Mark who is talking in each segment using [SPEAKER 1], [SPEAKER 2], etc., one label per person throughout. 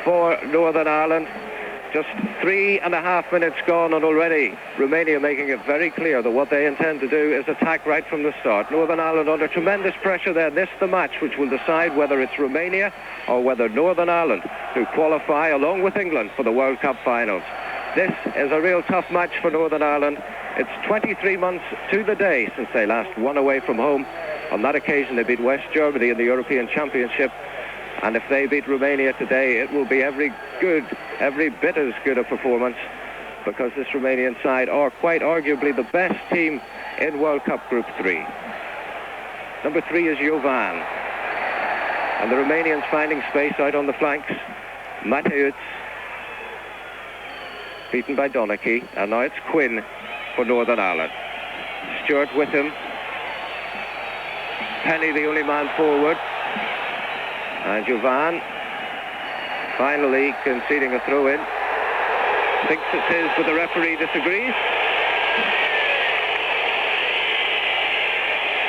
[SPEAKER 1] for Northern Ireland. Just 3.5 minutes gone, and already Romania making it very clear that what they intend to do is attack right from the start. Northern Ireland under tremendous pressure there. This the match which will decide whether it's Romania or whether Northern Ireland who qualify along with England for the World Cup finals. This is a real tough match for Northern Ireland. It's 23 months to the day since they last won away from home. On that occasion they beat West Germany in the European Championship. And if they beat Romania today, it will be every bit as good a performance, because this Romanian side are quite arguably the best team in World Cup Group 3. Number 3 is Jovan. And the Romanians finding space out on the flanks. Mateusz, beaten by Donachie, and now it's Quinn for Northern Ireland. Stewart with him. Penny the only man forward. And Jovan finally conceding a throw-in. Thinks it's his, but the referee disagrees.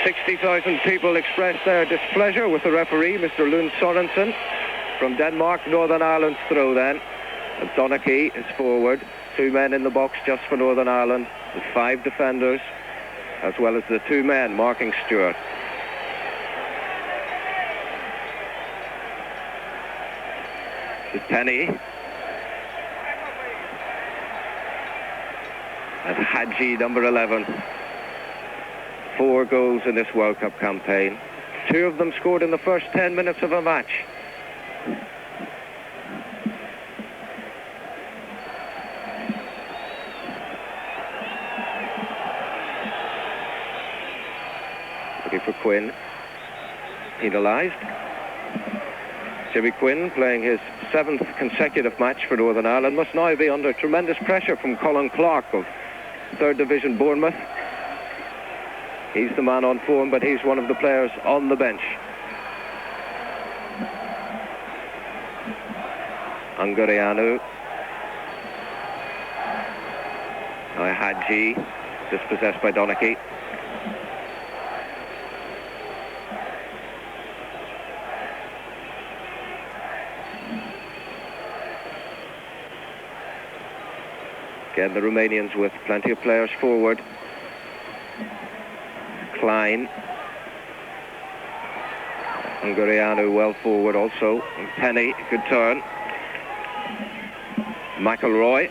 [SPEAKER 1] 60,000 people expressed their displeasure with the referee, Mr. Lund Sorensen. From Denmark, Northern Ireland's throw then. And Donachie is forward. 2 men in the box just for Northern Ireland, with 5 defenders, as well as the 2 men marking Stewart. Penny and Hadji, number 11. 4 goals in this World Cup campaign. 2 of them scored in the first 10 minutes of a match. Looking for Quinn. Penalised. Jimmy Quinn, playing his 7th consecutive match for Northern Ireland, must now be under tremendous pressure from Colin Clark of 3rd Division Bournemouth. He's the man on form, but he's one of the players on the bench. Ungureanu. Now Hadji, dispossessed by Donachie. Again, the Romanians with plenty of players forward. Klein. Ungureanu well forward also. And Penny, good turn. McElroy.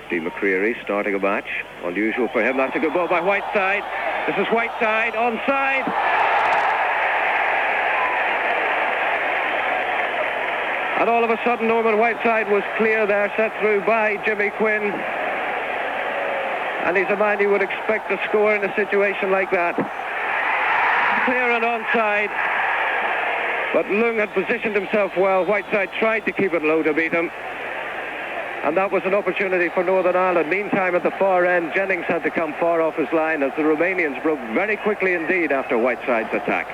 [SPEAKER 1] Dee McCreary starting a match. Unusual for him. That's a good ball by Whiteside. This is Whiteside, onside. And all of a sudden, Norman Whiteside was clear there, set through by Jimmy Quinn. And he's a man you would expect to score in a situation like that. Clear and onside. But Lung had positioned himself well. Whiteside tried to keep it low to beat him. And that was an opportunity for Northern Ireland. Meantime, at the far end, Jennings had to come far off his line as the Romanians broke very quickly indeed after Whiteside's attack.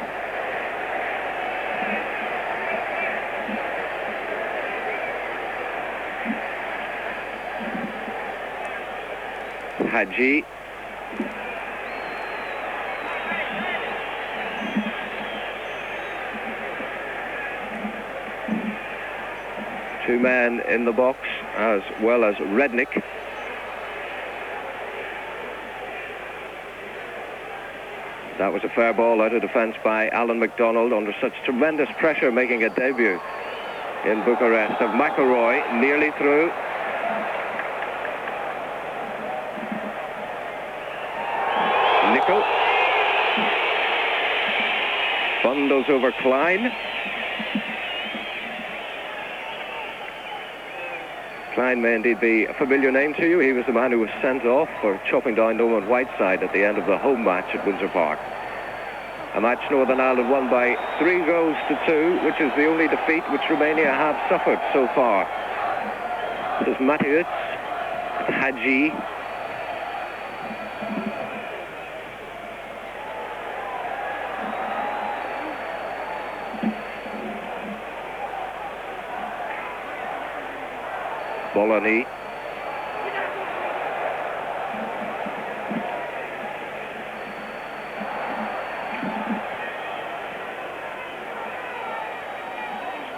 [SPEAKER 1] Hadji. Two men in the box, as well as Rednick. That was a fair ball out of defence by Alan MacDonald under such tremendous pressure, making a debut in Bucharest. Of McElroy, nearly through. Nickel bundles over Klein. Klein may indeed be a familiar name to you. He was the man who was sent off for chopping down Norman Whiteside at the end of the home match at Windsor Park. A match Northern Ireland won by 3 goals to 2, which is the only defeat which Romania have suffered so far. This is Mateusz, Hadji. Bologna.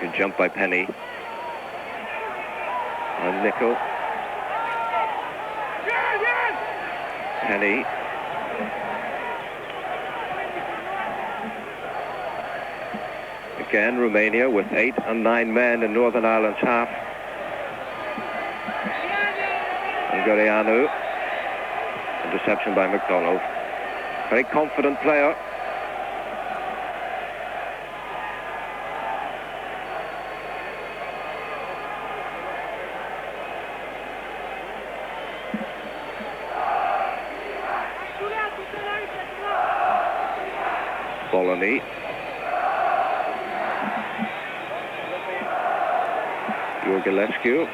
[SPEAKER 1] Good jump by Penny. And Nickel. Penny. Again, Romania with 8 and 9 men in Northern Ireland's half. Ungarianu. Interception by McDonald. Very confident player. Bolony. Gillespie.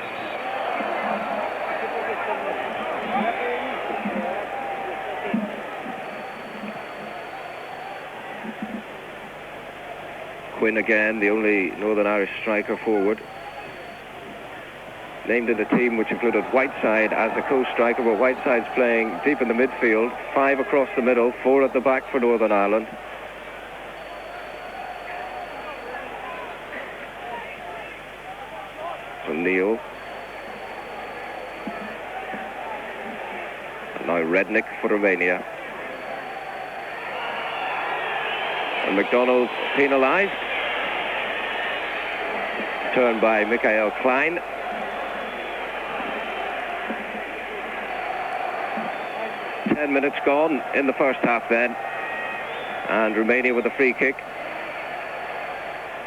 [SPEAKER 1] Quinn again, the only Northern Irish striker forward. Named in the team which included Whiteside as a co-striker, but Whiteside's playing deep in the midfield. 5 across the middle, 4 at the back for Northern Ireland. So Neil. And now Rednick for Romania. And McDonald penalised. Turn by Michael Klein. Ten minutes gone in the first half then. And Romania with a free kick.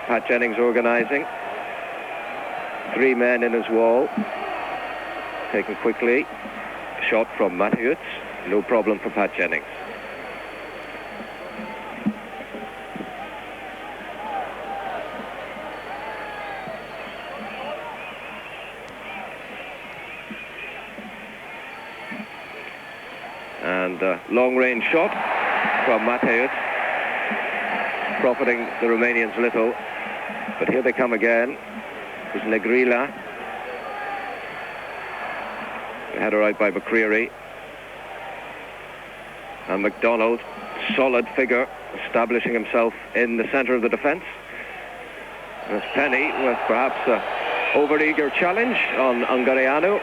[SPEAKER 1] Pat Jennings organising. 3 men in his wall. Taken quickly. Shot from Matthews. No problem for Pat Jennings. And long-range shot from Matthews, profiting the Romanians little. But here they come again. It's Negrila. Header out by McCreary. And McDonald, solid figure, establishing himself in the centre of the defence. There's Penny with perhaps an over-eager challenge on Ungarianu.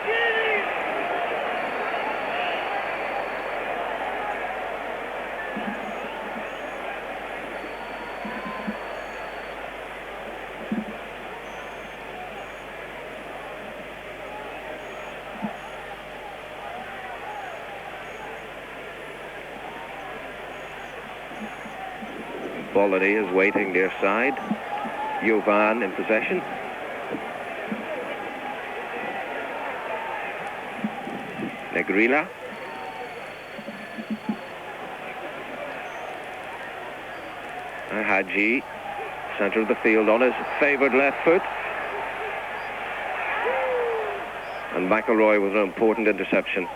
[SPEAKER 1] Bolony is waiting near side. Jovan in possession. Negrila. Hadji, centre of the field on his favoured left foot. And McElroy with an important interception.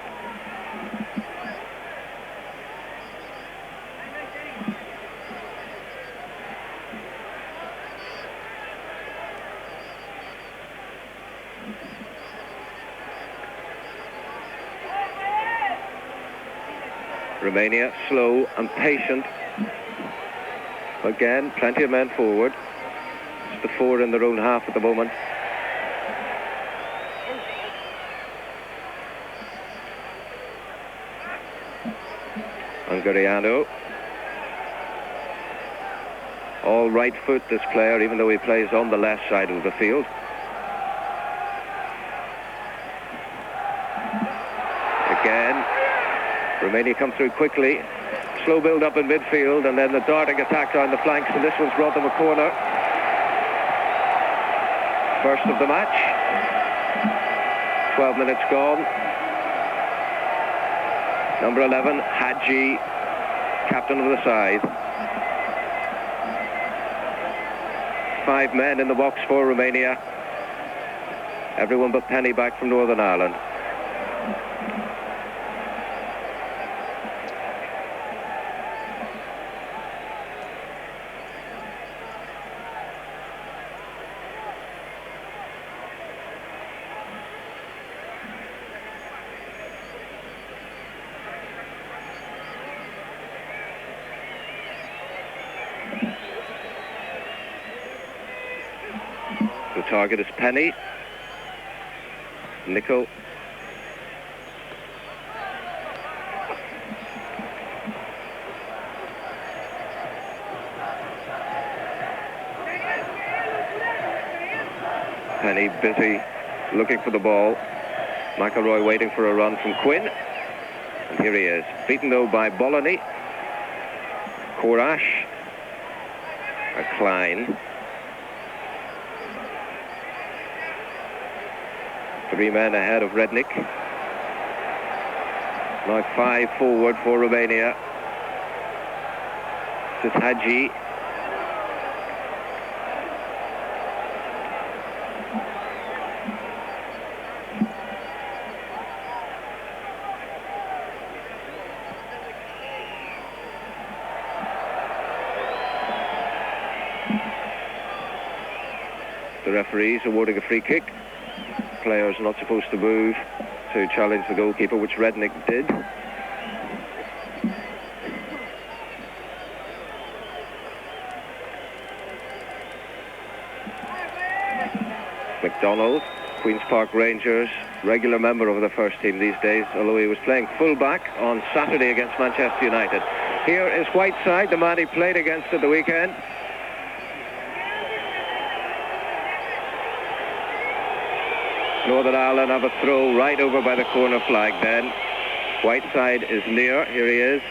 [SPEAKER 1] Romania slow and patient. Again, plenty of men forward. It's the 4 in their own half at the moment. Ungarianu. All right foot, this player, even though he plays on the left side of the field. Again, Romania come through quickly. Slow build up in midfield, and then the darting attack down the flanks, and this one's brought them a corner. First of the match. 12 minutes gone. Number 11, Hadji, captain of the side. 5 men in the box for Romania. Everyone but Penny back from Northern Ireland. target is Penny. Nicol. Penny busy looking for the ball. McElroy waiting for a run from Quinn. And here he is. Beaten though by Bolony. Korash. A Klein. 3 men ahead of Rednick. Now 5 forward for Romania. This is Hadji. The referees awarding a free kick. Players not supposed to move to challenge the goalkeeper, which Rednick did. McDonald, Queen's Park Rangers, regular member of the first team these days, although he was playing full-back on Saturday against Manchester United. Here is Whiteside, the man he played against at the weekend. Northern Ireland have a throw right over by the corner flag then. Whiteside is near. Here he is.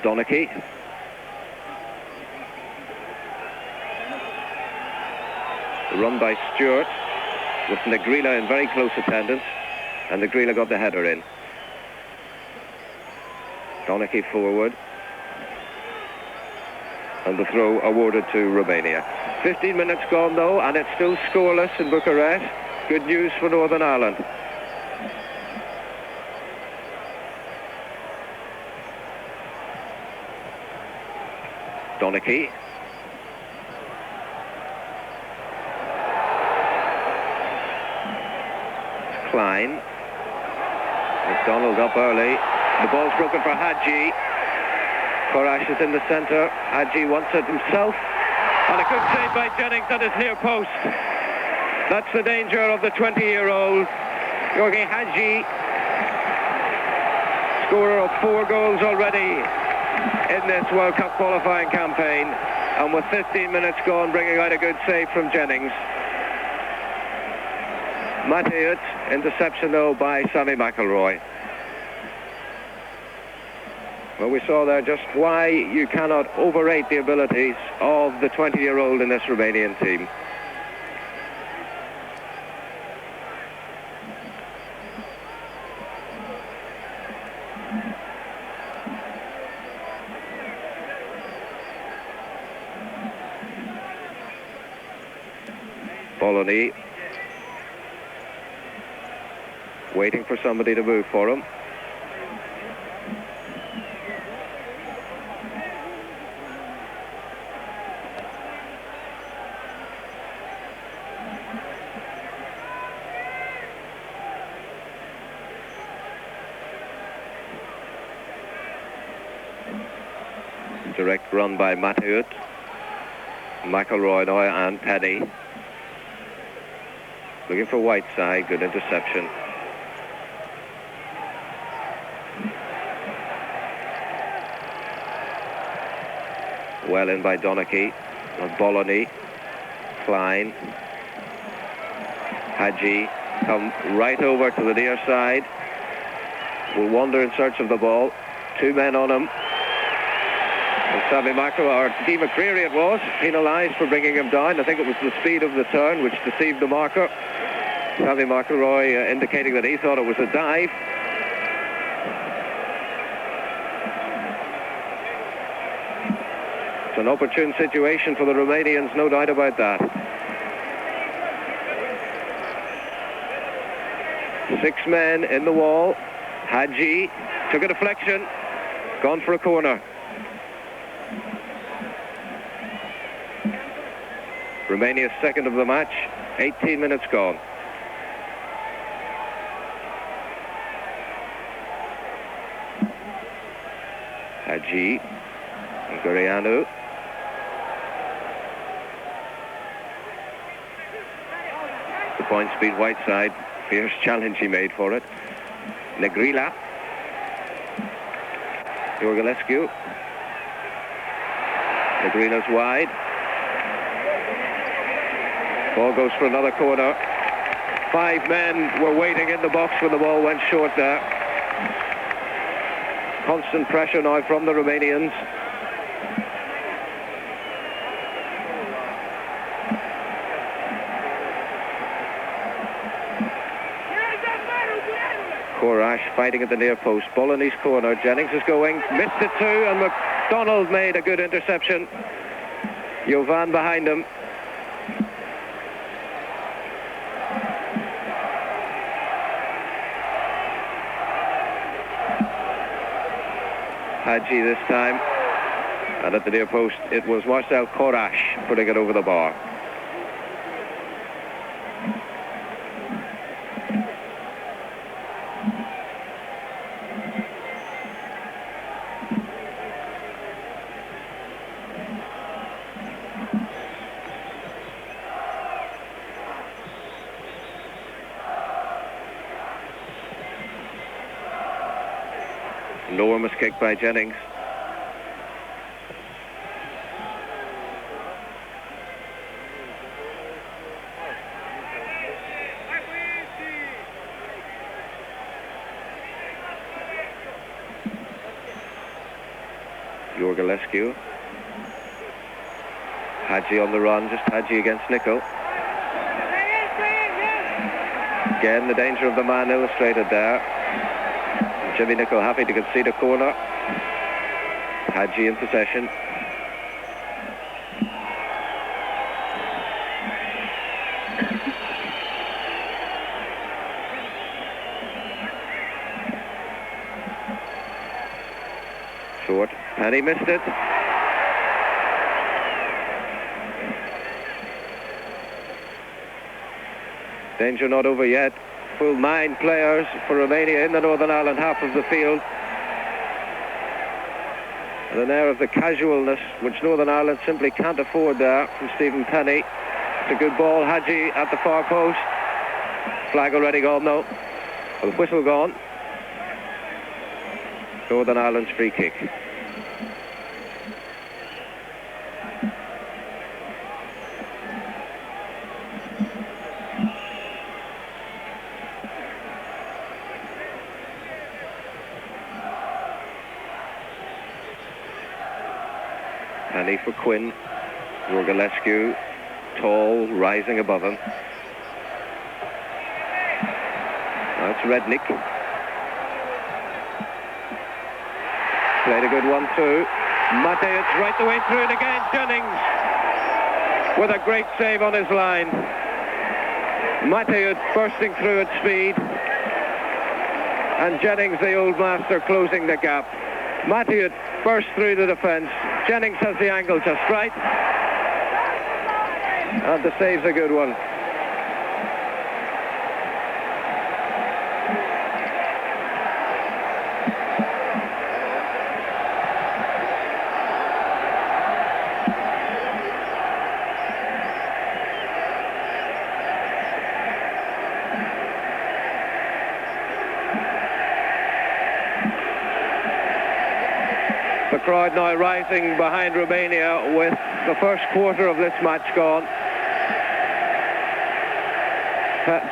[SPEAKER 1] Donachie. Run by Stewart with Negrila in very close attendance, and Negrila got the header in. Donachie forward. And the throw awarded to Romania. 15 minutes gone though, and it's still scoreless in Bucharest. Good news for Northern Ireland. Donachie. Klein. McDonald up early. The ball's broken for Hadji. Korash is in the centre. Hadji wants it himself. And a good save by Jennings at his near post. That's the danger of the 20-year-old Georgi Hadji, scorer of 4 goals already in this World Cup qualifying campaign. And with 15 minutes gone, bringing out a good save from Jennings. Mateusz, interception though by Sammy McElroy. Well, we saw there just why you cannot overrate the abilities of the 20-year-old in this Romanian team. Bolony waiting for somebody to move for him. Direct run by Mateusz. McElroy now and Penny. Looking for Whiteside, good interception. Well in by Donachie. And Bolony. Klein. Hadji come right over to the near side. Will wander in search of the ball. 2 men on him. And Sammy McElroy, or Guy McCreary it was, penalised for bringing him down. I think it was the speed of the turn which deceived the marker. Sammy McElroy indicating that he thought it was a dive. It's an opportune situation for the Romanians, no doubt about that. 6 men in the wall. Hadji took a deflection, gone for a corner. Romania's second of the match, 18 minutes gone. Hadji. Gurianu. The point speed Whiteside. Fierce challenge he made for it. Negrila. Iorgulescu. Negrila's wide. Ball goes for another corner. 5 men were waiting in the box when the ball went short there. Constant pressure now from the Romanians. Korash fighting at the near post. Ball in his corner. Jennings is going. Missed it too, and McDonald made a good interception. Jovan behind him. Hadji this time, and at the near post it was Marcel Korash putting it over the bar. Enormous kick by Jennings. Iorgulescu. Hadji on the run, just Hadji against Nicol. Again, the danger of the man illustrated there. Jimmy Nicol happy to concede a corner. Hadji in possession. Short, and he missed it. Danger not over yet. Full 9 players for Romania in the Northern Ireland half of the field. And an air of the casualness which Northern Ireland simply can't afford there from Stephen Penny. It's a good ball. Hadji at the far post. Flag already gone though. Well, the whistle gone. Northern Ireland's free kick. Penny for Quinn. Iorgulescu, tall, rising above him. Now it's Rednick. Played a good one too. Matej right the way through, and again Jennings with a great save on his line. Matej bursting through at speed, and Jennings, the old master, closing the gap. Matej burst through the defence. Jennings has the angle just right, and the save's a good one. The crowd now rising behind Romania with the first quarter of this match gone.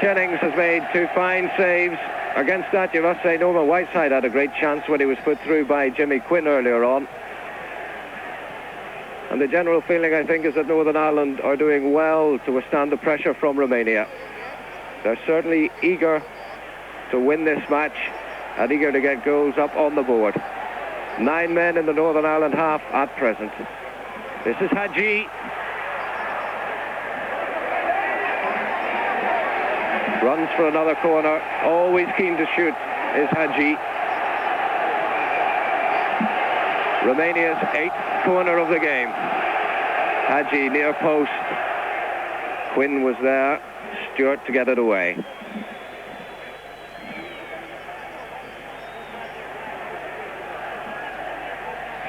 [SPEAKER 1] Jennings has made 2 fine saves. Against that, you must say Norman Whiteside had a great chance when he was put through by Jimmy Quinn earlier on. And the general feeling, I think, is that Northern Ireland are doing well to withstand the pressure from Romania. They're certainly eager to win this match and eager to get goals up on the board. 9 men in the Northern Ireland half at present. This is Hadji. Runs for another corner. Always keen to shoot is Hadji. Romania's 8th corner of the game. Hadji near post. Quinn was there. Stewart to get it away.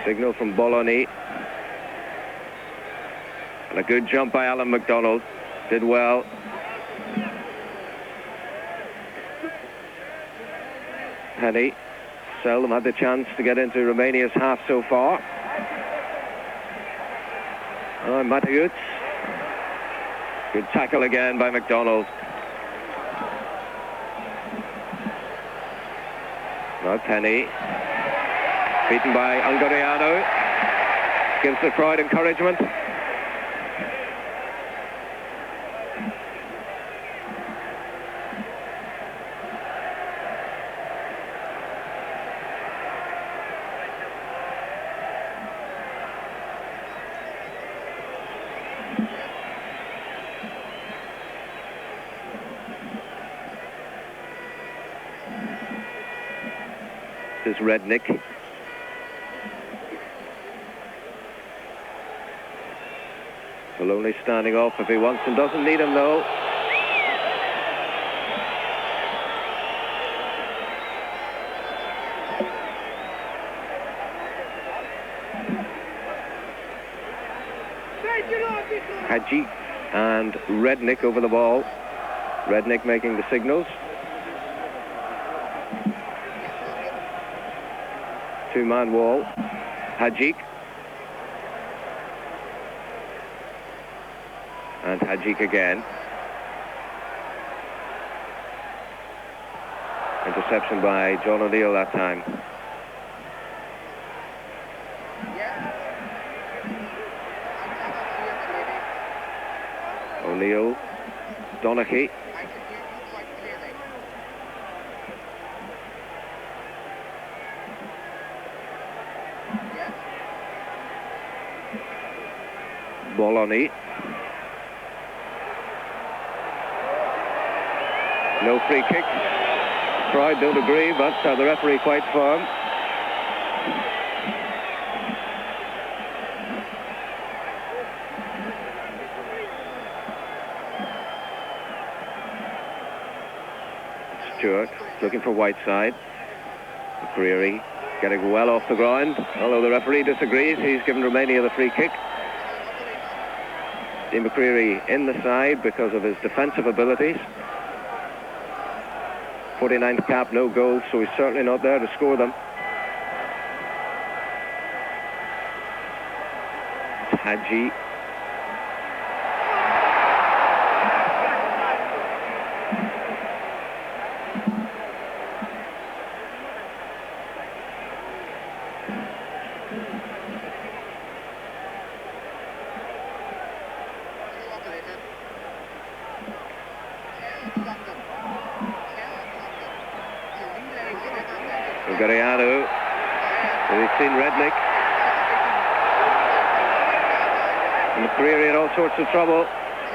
[SPEAKER 1] Signal from Bologna. And a good jump by Alan MacDonald. Did well. Penny. Seldom had the chance to get into Romania's half so far. Oh, Mateusz. Good tackle again by MacDonald. Now Penny. Beaten by Ungariano. Gives the crowd encouragement. This is Rednick. Maloney standing off if he wants and doesn't need him though. Hadji and Rednick over the ball. Rednick making the signals. Two-man wall. Hadji. And Hadjik again. Interception by John O'Neill that time. O'Neill, Donaghy. Bologna. No free kick. Crowd don't agree, but the referee quite firm. Stewart looking for Whiteside. McCreary getting well off the ground. Although the referee disagrees, he's given Romania the free kick. Dean McCreary in the side because of his defensive abilities. 49th cap, no goals, so he's certainly not there to score them. Hadji. Ungariano. We've seen Rednick. McCreary in all sorts of trouble.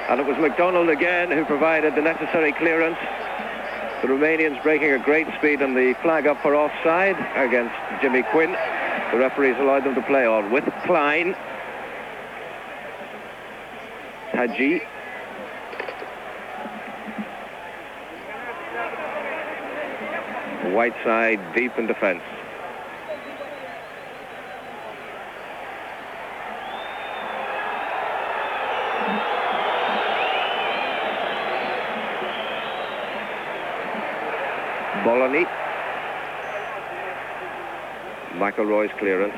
[SPEAKER 1] And it was MacDonald again who provided the necessary clearance. The Romanians breaking a great speed and the flag up for offside against Jimmy Quinn. The referees allowed them to play on with Klein. Hadji. Whiteside deep in defence. Bologna. McElroy's clearance.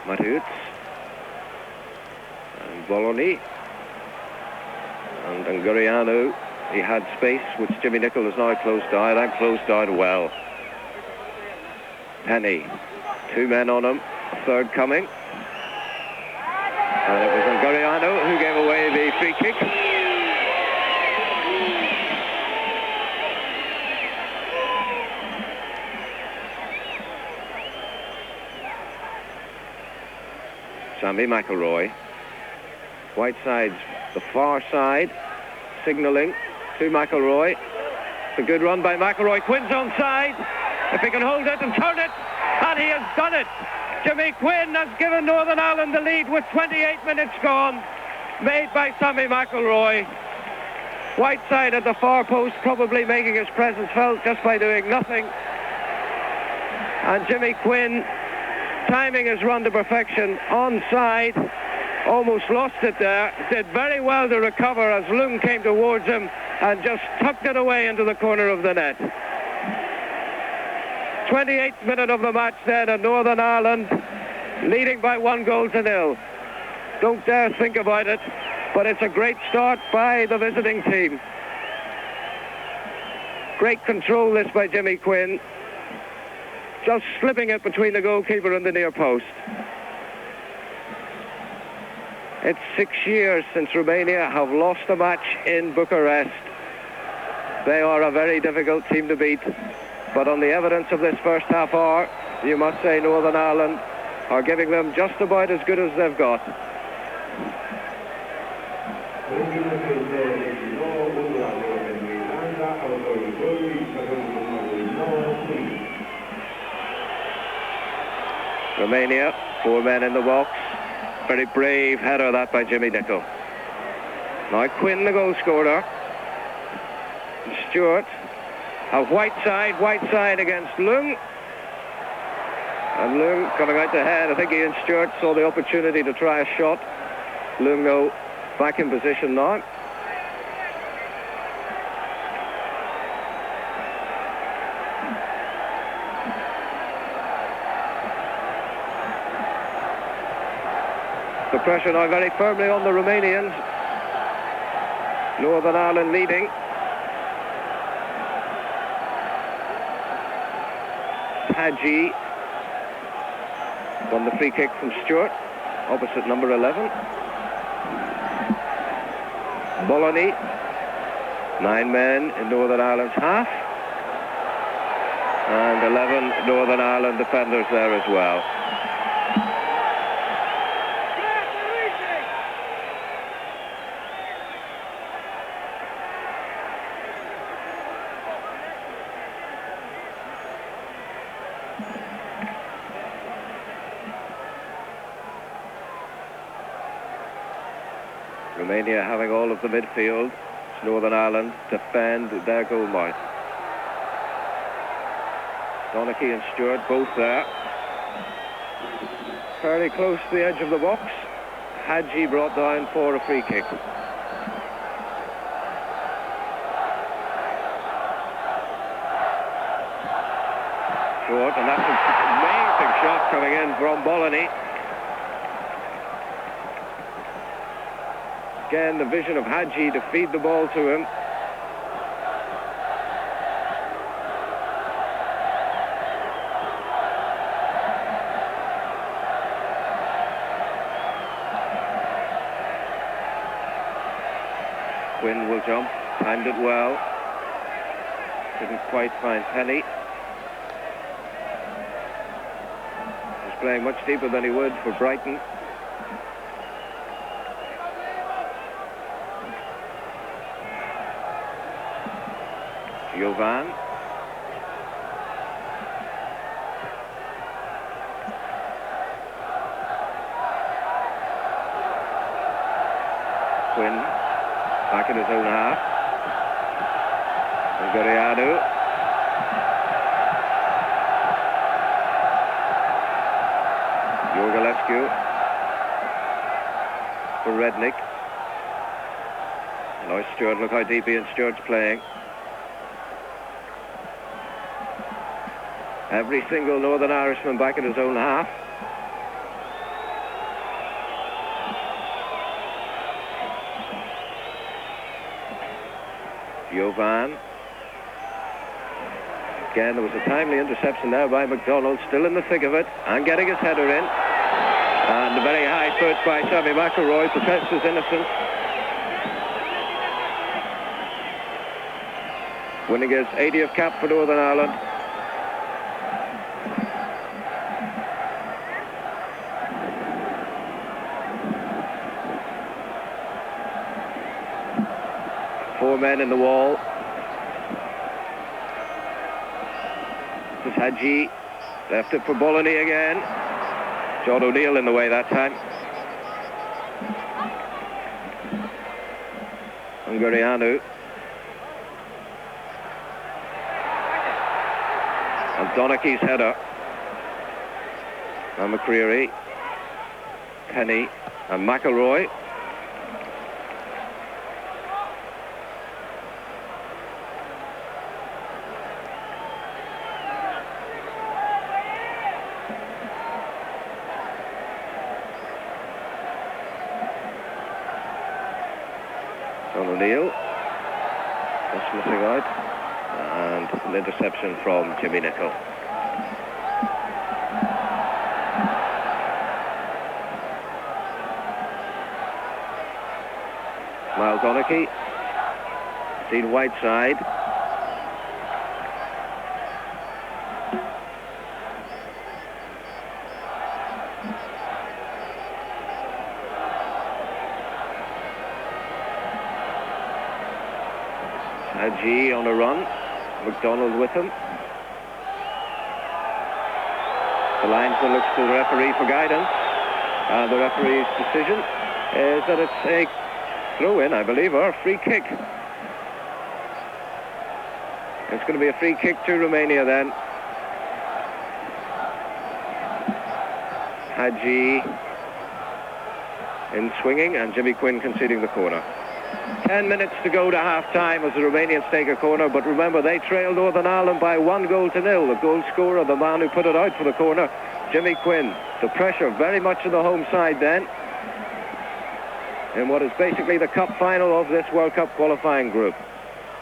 [SPEAKER 1] Mateusz and Bologna and Ungariano. He had space, which Jimmy Nicholl has now closed down, and closed down well. Penny, two men on him, a third coming, and it was Ungariano who gave away the free kick. Sammy McElroy. Whiteside's the far side, signalling to McElroy. It's a good run by McElroy. Quinn's onside. If he can hold it and turn it, and he has done it. Jimmy Quinn has given Northern Ireland the lead with 28 minutes gone, made by Sammy McElroy. Whiteside at the far post, probably making his presence felt just by doing nothing. And Jimmy Quinn, timing his run to perfection, onside, almost lost it there. Did very well to recover as Lung came towards him and just tucked it away into the corner of the net. 28th minute of the match then, and Northern Ireland leading by 1-0. Don't dare think about it, but it's a great start by the visiting team. Great control this by Jimmy Quinn, just slipping it between the goalkeeper and the near post. It's 6 years since Romania have lost a match in Bucharest. They are a very difficult team to beat, but on the evidence of this first half hour, you must say Northern Ireland are giving them just about as good as they've got. Romania, 4 men in the box. Very brave header that by Jimmy Nicholl. Now Quinn, the goal scorer. Stewart. A Whiteside against Lung. And Lung coming out to head. I think Ian Stewart saw the opportunity to try a shot. Lung, though, back in position now. The pressure now very firmly on the Romanians. Northern Ireland leading. Hadji won the free kick from Stewart, opposite number 11. Bologna, 9 men in Northern Ireland's half. And 11 Northern Ireland defenders there as well. Romania having all of the midfield. Northern Ireland defend their goal mouth. Donachie and Stewart both there. Fairly close to the edge of the box. Hadji brought down for a free kick. Short, and that's an amazing shot coming in from Bologna. Again, the vision of Hadji to feed the ball to him. Quinn will jump, timed it well. Didn't quite find Penny. He's playing much deeper than he would for Brighton. Jovan. Quinn back in his own half. And Gurianu. Yorgalescu for Rednick. Now Stewart, look how deep Ian Stewart's playing. Every single Northern Irishman back in his own half. Jovan. Again, there was a timely interception there by McDonald, still in the thick of it, and getting his header in. And a very high foot by Sammy McElroy protests his innocence. Winning his 80th cap for Northern Ireland. 4 men in the wall. This is Hadji. Left it for Bologna again. John O'Neill in the way that time. Ungarianu. And Donaghy's header. And McCreary. Penny and McElroy. John O'Neill. Just missing out. And an interception from Jimmy Nicholl. Niall Donaghy, Dean Whiteside. Hadji on a run, McDonald with him. The linesman looks to the referee for guidance, and the referee's decision is that it's a throw-in, I believe, or a free kick. It's going to be a free kick to Romania then. Hadji in swinging, and Jimmy Quinn conceding the corner. 10 minutes to go to half-time as the Romanians take a corner, but remember, they trailed Northern Ireland by 1-0. The goal scorer, the man who put it out for the corner, Jimmy Quinn. The pressure very much on the home side then, in what is basically the cup final of this World Cup qualifying group.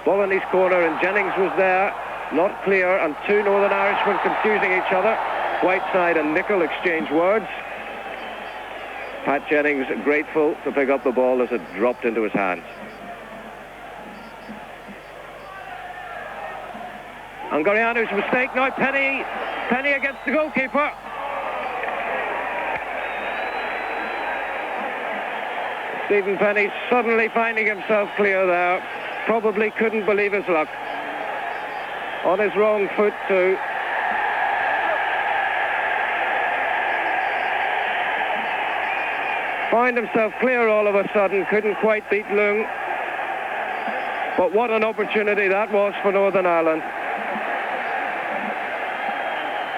[SPEAKER 1] Bologna's corner, and Jennings was there, not clear, and 2 Northern Irishmen confusing each other. Whiteside and Nicholl exchange words. Pat Jennings grateful to pick up the ball as it dropped into his hands. Ungarianu's mistake, now Penny against the goalkeeper. Stephen Penny suddenly finding himself clear there. Probably couldn't believe his luck. On his wrong foot too. Found himself clear all of a sudden, couldn't quite beat Lung. But what an opportunity that was for Northern Ireland.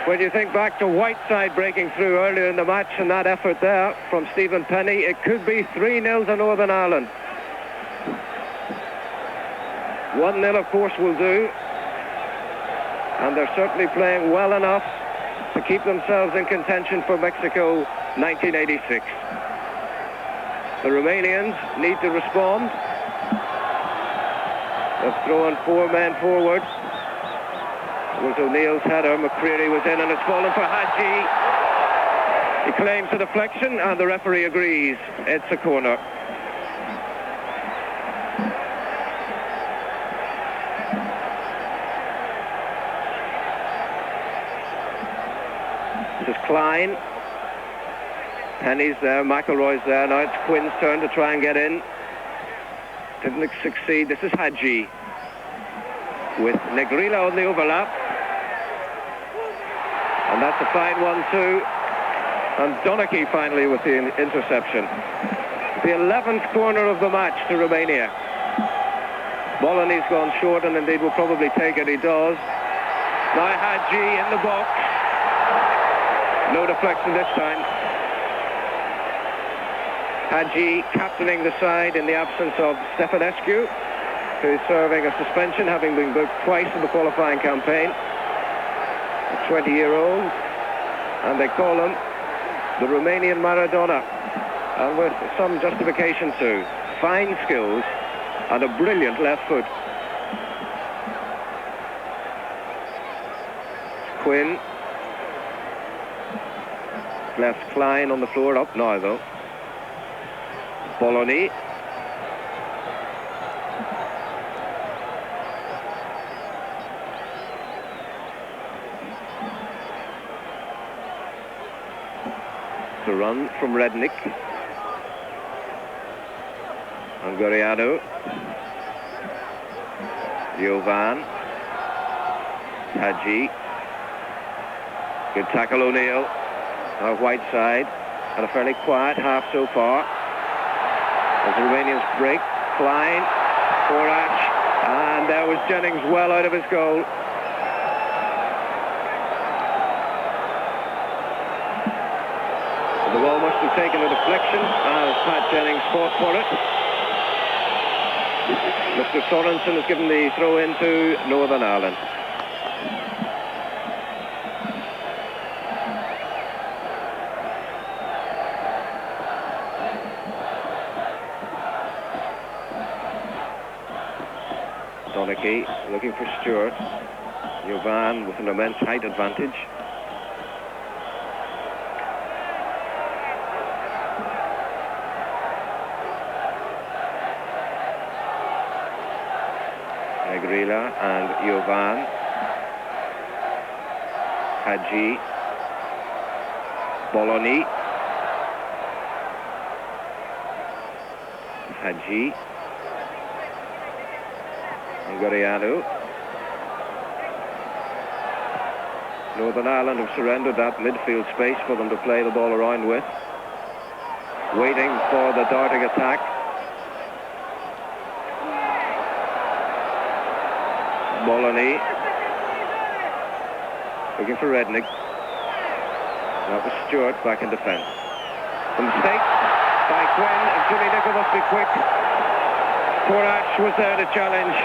[SPEAKER 1] When you think back to Whiteside breaking through earlier in the match and that effort there from Stephen Penny, it could be 3-0 to Northern Ireland. 1-0 of course will do. And they're certainly playing well enough to keep themselves in contention for Mexico 1986. The Romanians need to respond. They've thrown 4 men forward. It was O'Neill's header. McCreary was in, and it's fallen for Hadji. He claims a deflection, and the referee agrees. It's a corner. This is Klein. Penny's there, McElroy's there. Now it's Quinn's turn to try and get in. Didn't succeed. This is Hadji with Negrila on the overlap. And that's a fine one too. And Donaghy finally with the interception. The 11th corner of the match to Romania. Bologna's gone short, and indeed will probably take it. He does. Now Hadji in the box. No deflection this time. Hadji captaining the side in the absence of Stefanescu, who's serving a suspension, having been booked twice in the qualifying campaign. A 20-year-old, and they call him the Romanian Maradona, and with some justification too. Fine skills and a brilliant left foot. Quinn left Klein on the floor, up now though. Bologna. The run from Rednick. Ungarianu. Jovan. Hadji. Good tackle, O'Neill. Our white side. And a fairly quiet half so far. As the Romanians break. Klein. Korac. And there was Jennings well out of his goal. The ball must have taken a deflection as Pat Jennings fought for it. Mr. Sorensen has given the throw in to Northern Ireland. Donaghy looking for Stewart. Jovan with an immense height advantage. Negrila and Jovan. Hadji. Bologna. Hadji. Gorianu. Northern Ireland have surrendered that midfield space for them to play the ball around with. Waiting for the darting attack. Bologna. Looking for Rednick. That was Stewart back in defence. A mistake by Quinn, and Jimmy Nicholl must be quick. Korac was there to challenge.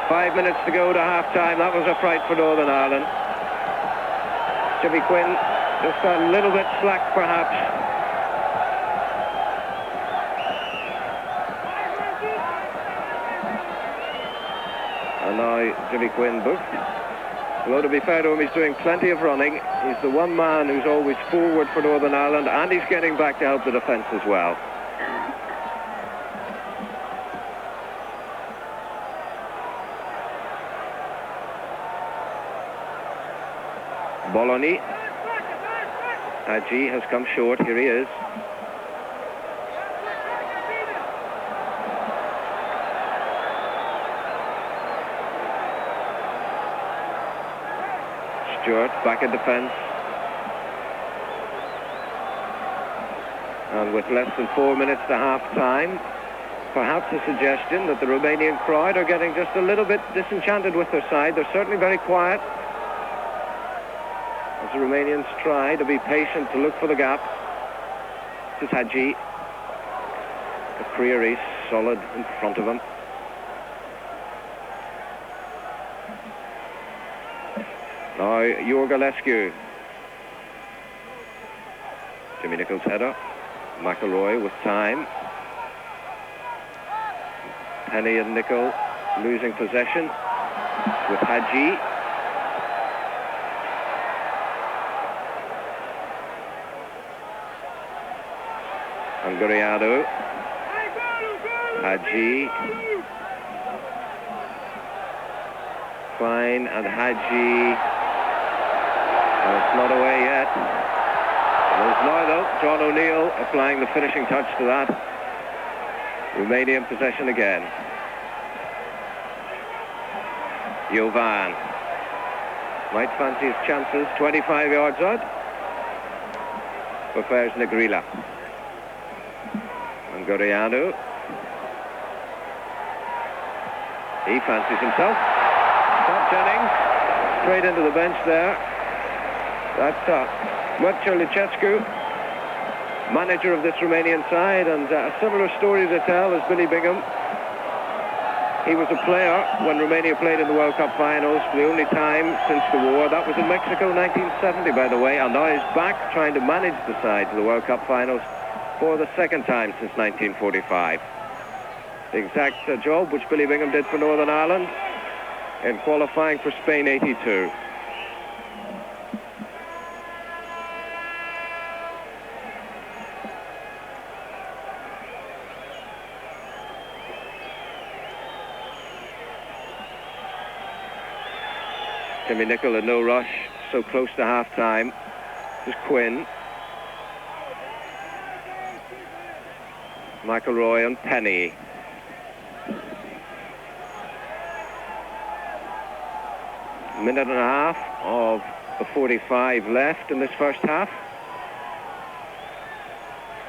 [SPEAKER 1] Five minutes to go to half-time. That was a fright for Northern Ireland. Jimmy Quinn just a little bit slack, perhaps. And now Jimmy Quinn booked. Although to be fair to him, he's doing plenty of running. He's the one man who's always forward for Northern Ireland, and he's getting back to help the defence as well. Bologna. Hadji has come short. Here he is. Stewart back in defence. And with less than 4 minutes to half-time, perhaps a suggestion that the Romanian crowd are getting just a little bit disenchanted with their side. They're certainly very quiet as the Romanians try to be patient, to look for the gap. This is Hadji. Creary solid in front of him. Now Iorgulescu. Jimmy Nicholl's header. McElroy with time. Penny and Nicholl losing possession with Hadji. Gorianu. Hadji. Klein and Hadji. And it's not away yet. There's now, though, John O'Neill applying the finishing touch to that. Romanian possession again. Jovan. Might fancy his chances. 25 yards out. Prefers Negrila. And Gorianu. He fancies himself. Pat Jennings. Straight into the bench there. That's Mircea Lucescu, manager of this Romanian side, and a similar story to tell as Billy Bingham. He was a player when Romania played in the World Cup finals for the only time since the war. That was in Mexico 1970, by the way, and now he's back trying to manage the side to the World Cup finals for the second time since 1945. The exact job which Billy Bingham did for Northern Ireland in qualifying for Spain 82. Jimmy Nicholl in no rush, so close to half-time. This is Quinn. McElroy and Penny. Minute and a half of the 45 left in this first half.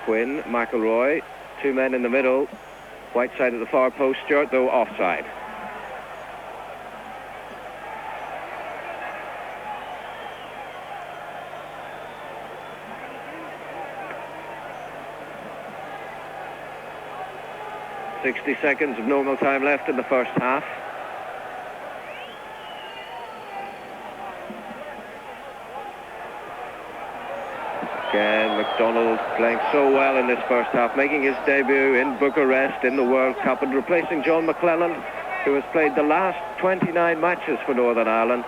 [SPEAKER 1] Quinn, McElroy, two men in the middle. Whiteside at the far post, Stewart, though offside. .60 seconds of normal time left in the first half. Again, McDonald playing so well in this first half, making his debut in Bucharest in the World Cup and replacing John McClelland, who has played the last 29 matches for Northern Ireland.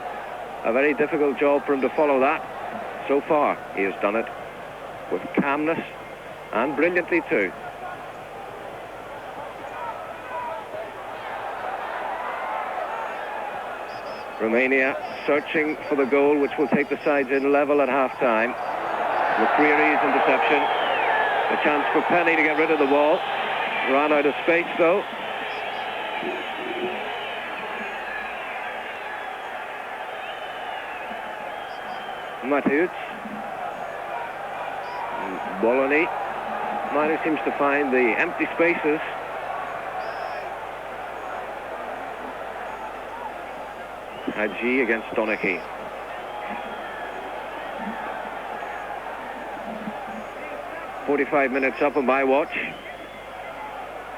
[SPEAKER 1] A very difficult job for him to follow that. So far, he has done it with calmness and brilliantly too. Romania searching for the goal which will take the sides in level at half-time. McCreary's interception. A chance for Penny to get rid of the ball. Ran out of space though. Matthews. Bologna. Manu seems to find the empty spaces. Hadji against Donaghy. .45 minutes up on my watch.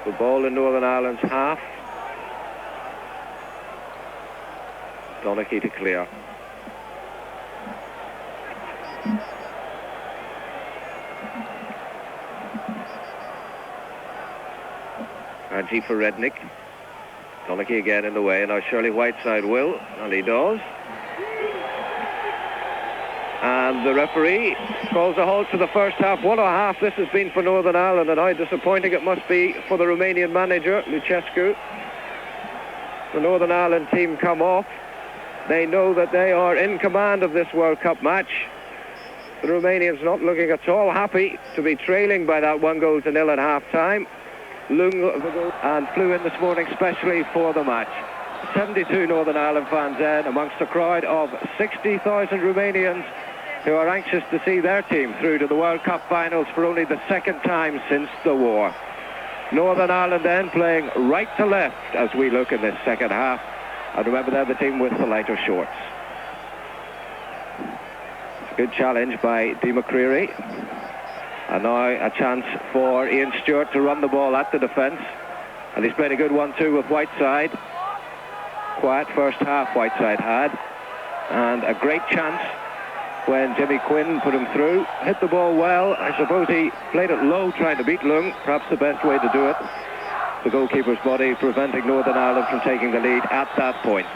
[SPEAKER 1] The ball in Northern Ireland's half. Donaghy to clear. Hadji for Rednick. Donaghy again in the way, and now surely Whiteside will, and he does. And the referee calls a halt to the first half. What a half this has been for Northern Ireland, and how disappointing it must be for the Romanian manager, Lucescu. The Northern Ireland team come off. They know that they are in command of this World Cup match. The Romanians not looking at all happy to be trailing by that 1-0 at half-time. Lung and flew in this morning specially for the match. 72 Northern Ireland fans in amongst a crowd of 60,000 Romanians who are anxious to see their team through to the World Cup finals for only the second time since the war. Northern Ireland then playing right to left as we look in this second half. And remember, they're the team with the lighter shorts. It's a good challenge by Dee McCreary. And now a chance for Ian Stewart to run the ball at the defence. And he's played a good one too with Whiteside. Quiet first half Whiteside had. And a great chance when Jimmy Quinn put him through. Hit the ball well. I suppose he played it low trying to beat Lung. Perhaps the best way to do it. The goalkeeper's body preventing Northern Ireland from taking the lead at that point.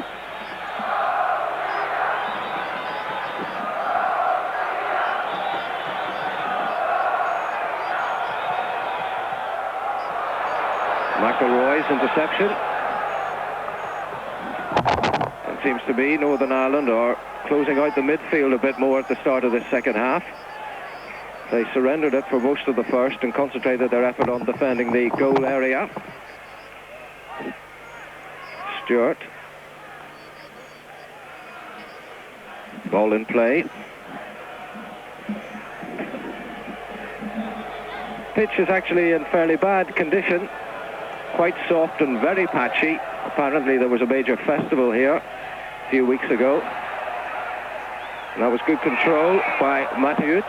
[SPEAKER 1] McElroy's interception. It seems to be Northern Ireland are closing out the midfield a bit more at the start of this second half. They surrendered it for most of the first and concentrated their effort on defending the goal area. Stewart. Ball in play. Pitch is actually in fairly bad condition. Quite soft and very patchy. Apparently there was a major festival here a few weeks ago. And that was good control by Matthews.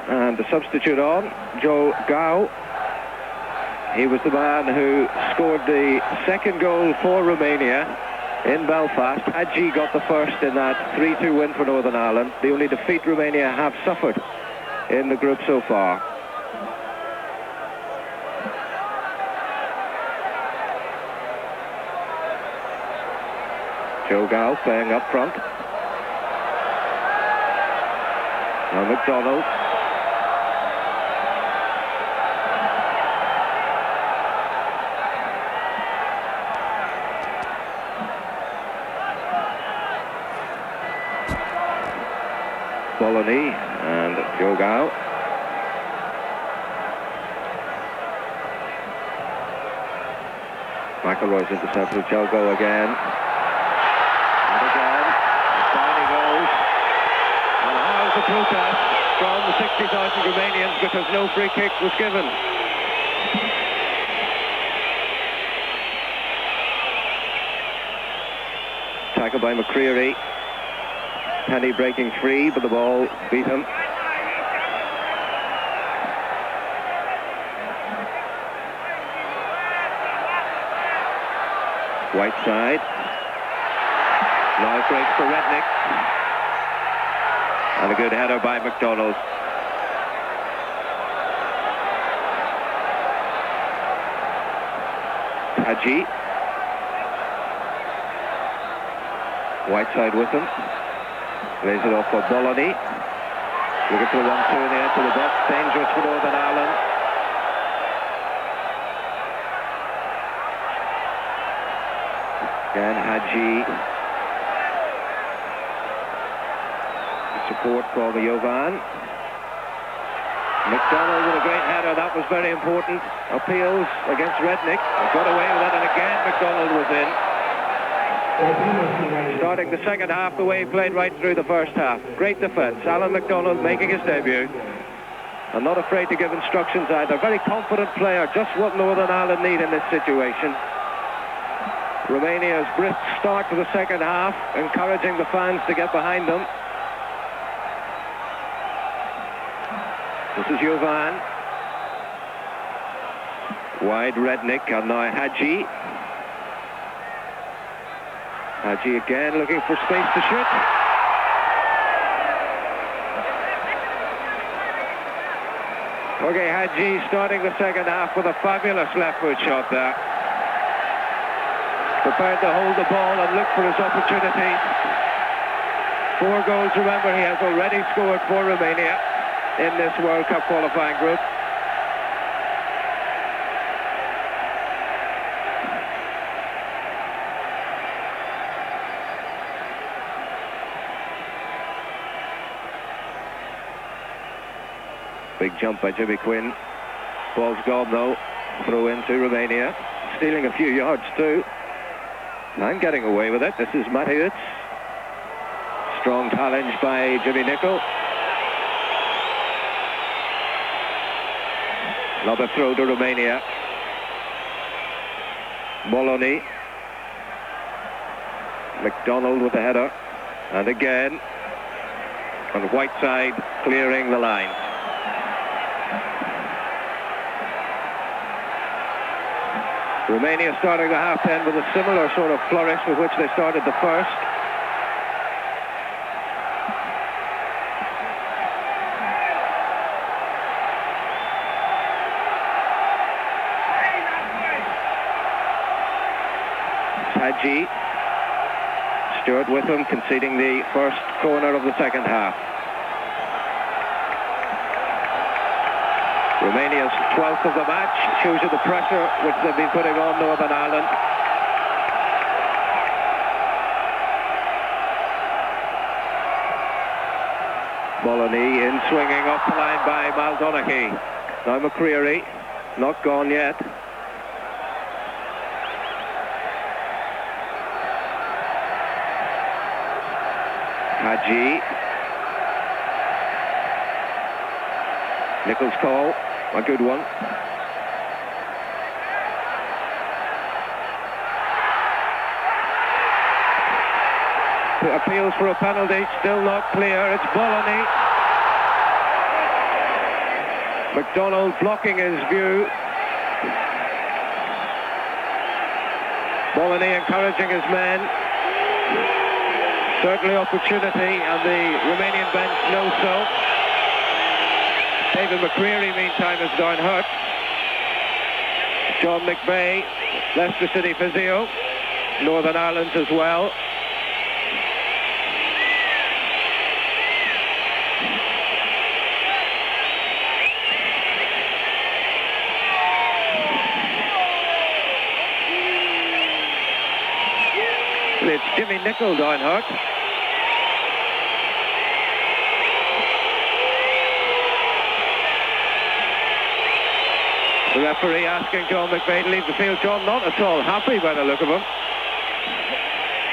[SPEAKER 1] And the substitute on, Joe Gow. He was the man who scored the second goal for Romania in Belfast. Hadji got the first in that 3-2 win for Northern Ireland, the only defeat Romania have suffered in the group so far. Joe Gow playing up front. Now McDonald. Bologna And Yogao. McElroy's intercepted. Jogo again. And again. Down he goes. And how's the protest from the 60,000 Romanians because no free kick was given. Tackled by McCreary. Penny breaking free, but the ball beat him. Whiteside. Now it breaks for Redknapp. And a good header by McDonald. Hadji. Whiteside with him. Lays it off for Bologna. Looking for 1-2 in the edge of the box. Dangerous for Northern Ireland. Again, Hadji. Support from Jovan. McDonald with a great header. That was very important. Appeals against Redknapp. Got away with it, and again McDonald was in. Starting the second half the way he played right through the first half. Great defence. Alan McDonald making his debut. And not afraid to give instructions either. Very confident player. Just what Northern Ireland need in this situation. Romania's brisk start to the second half, encouraging the fans to get behind them. This is Jovan. Wide Redknapp and now Hadji. Hadji again looking for space to shoot. Okay, Hadji starting the second half with a fabulous left foot shot there. Prepared to hold the ball and look for his opportunity. 4 goals, remember, he has already scored for Romania in this World Cup qualifying group. Big jump by Jimmy Quinn. Ball's gone though. Throw into Romania. Stealing a few yards too. And getting away with it. This is Mateusz. Strong challenge by Jimmy Nicol. Another throw to Romania. Bologna. McDonald with the header. And again. And Whiteside clearing the line. Romania starting the half-10 with a similar sort of flourish with which they started the first. Hadji. Stewart with him, conceding the first corner of the second half. Romania's 12th of the match shows you the pressure which they've been putting on Northern Ireland. Bologna in swinging off the line by Maldonaghy. Now McCreary, not gone yet. Hadji. Nichols' call, a good one. Appeals for a penalty, still not clear. It's Bologna. McDonald blocking his view. Bologna encouraging his men. Certainly opportunity, and the Romanian bench knows so. David McCreary, meantime, is down hurt. John McVeigh, Leicester City physio. Northern Ireland as well. It's Jimmy Nicol down hurt. The referee asking John McVeigh to leave the field. John not at all happy by the look of him.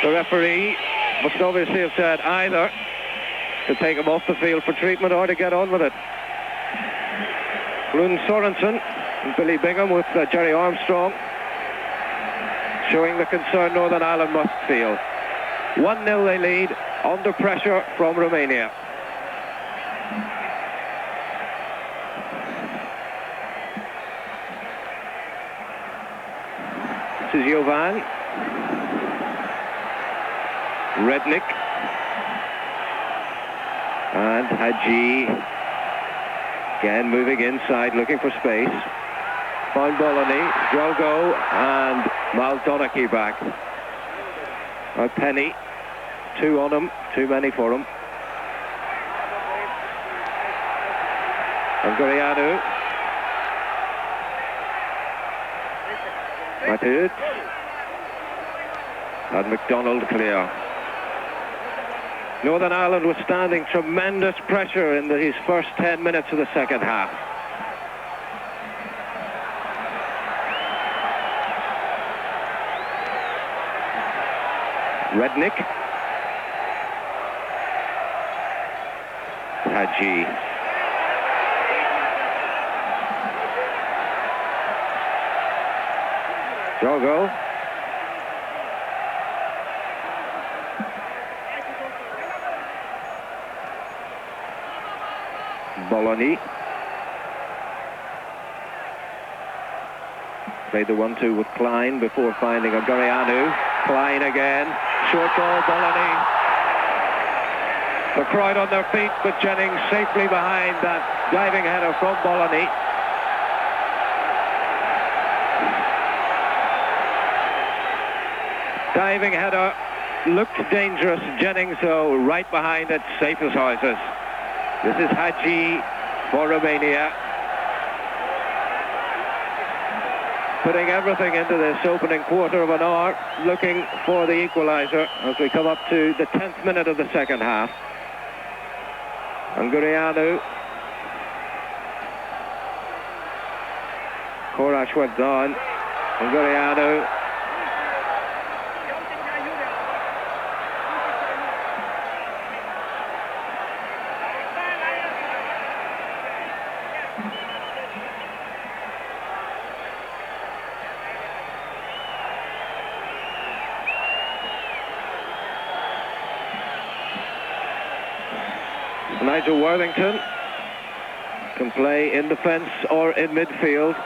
[SPEAKER 1] The referee must obviously have said either to take him off the field for treatment or to get on with it. Rune Sorensen and Billy Bingham with Jerry Armstrong showing the concern Northern Ireland must feel. 1-0 they lead, under pressure from Romania. This is Jovan. Rednick. And Hadji. Again moving inside, looking for space. Found Bolony, Drogo, and Maldonaki back. Now Penny. 2 on him, too many for him. And Gurianu. Matud. And McDonald clear. Northern Ireland was standing tremendous pressure in his first 10 minutes of the second half. Rednick. Hadji. Drogo. Bolony. Played the 1-2 with Klein before finding Gurianu. Klein again. Short ball, Bolony. The crowd on their feet, but Jennings safely behind that diving header from Bolony. Diving header looked dangerous. Jennings, though, right behind it, safe as houses. This is Hadji for Romania. Putting everything into this opening quarter of an hour, looking for the equaliser as we come up to the 10th minute of the second half. And Gurianu. Korash went down. And Gurianu. Nigel Worthington can play in defence or in midfield.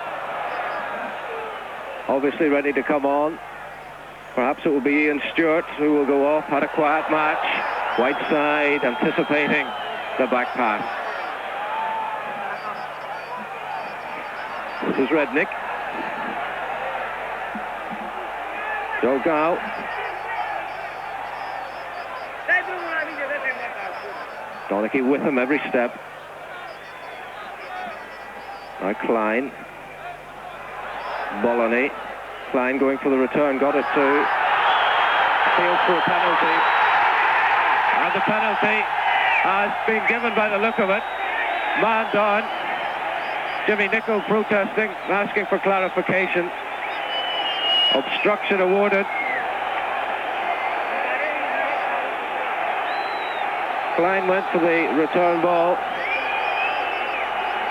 [SPEAKER 1] Obviously ready to come on. Perhaps it will be Ian Stewart who will go off. Had a quiet match. Whiteside anticipating the back pass. This is Rednick. Drogo. Donachie with him every step. Now Klein. Bolony. Klein going for the return, got it too. Appeals for a penalty. And the penalty has been given by the look of it. Man down. Jimmy Nicholl protesting, asking for clarification. Obstruction awarded. Klein went for the return ball,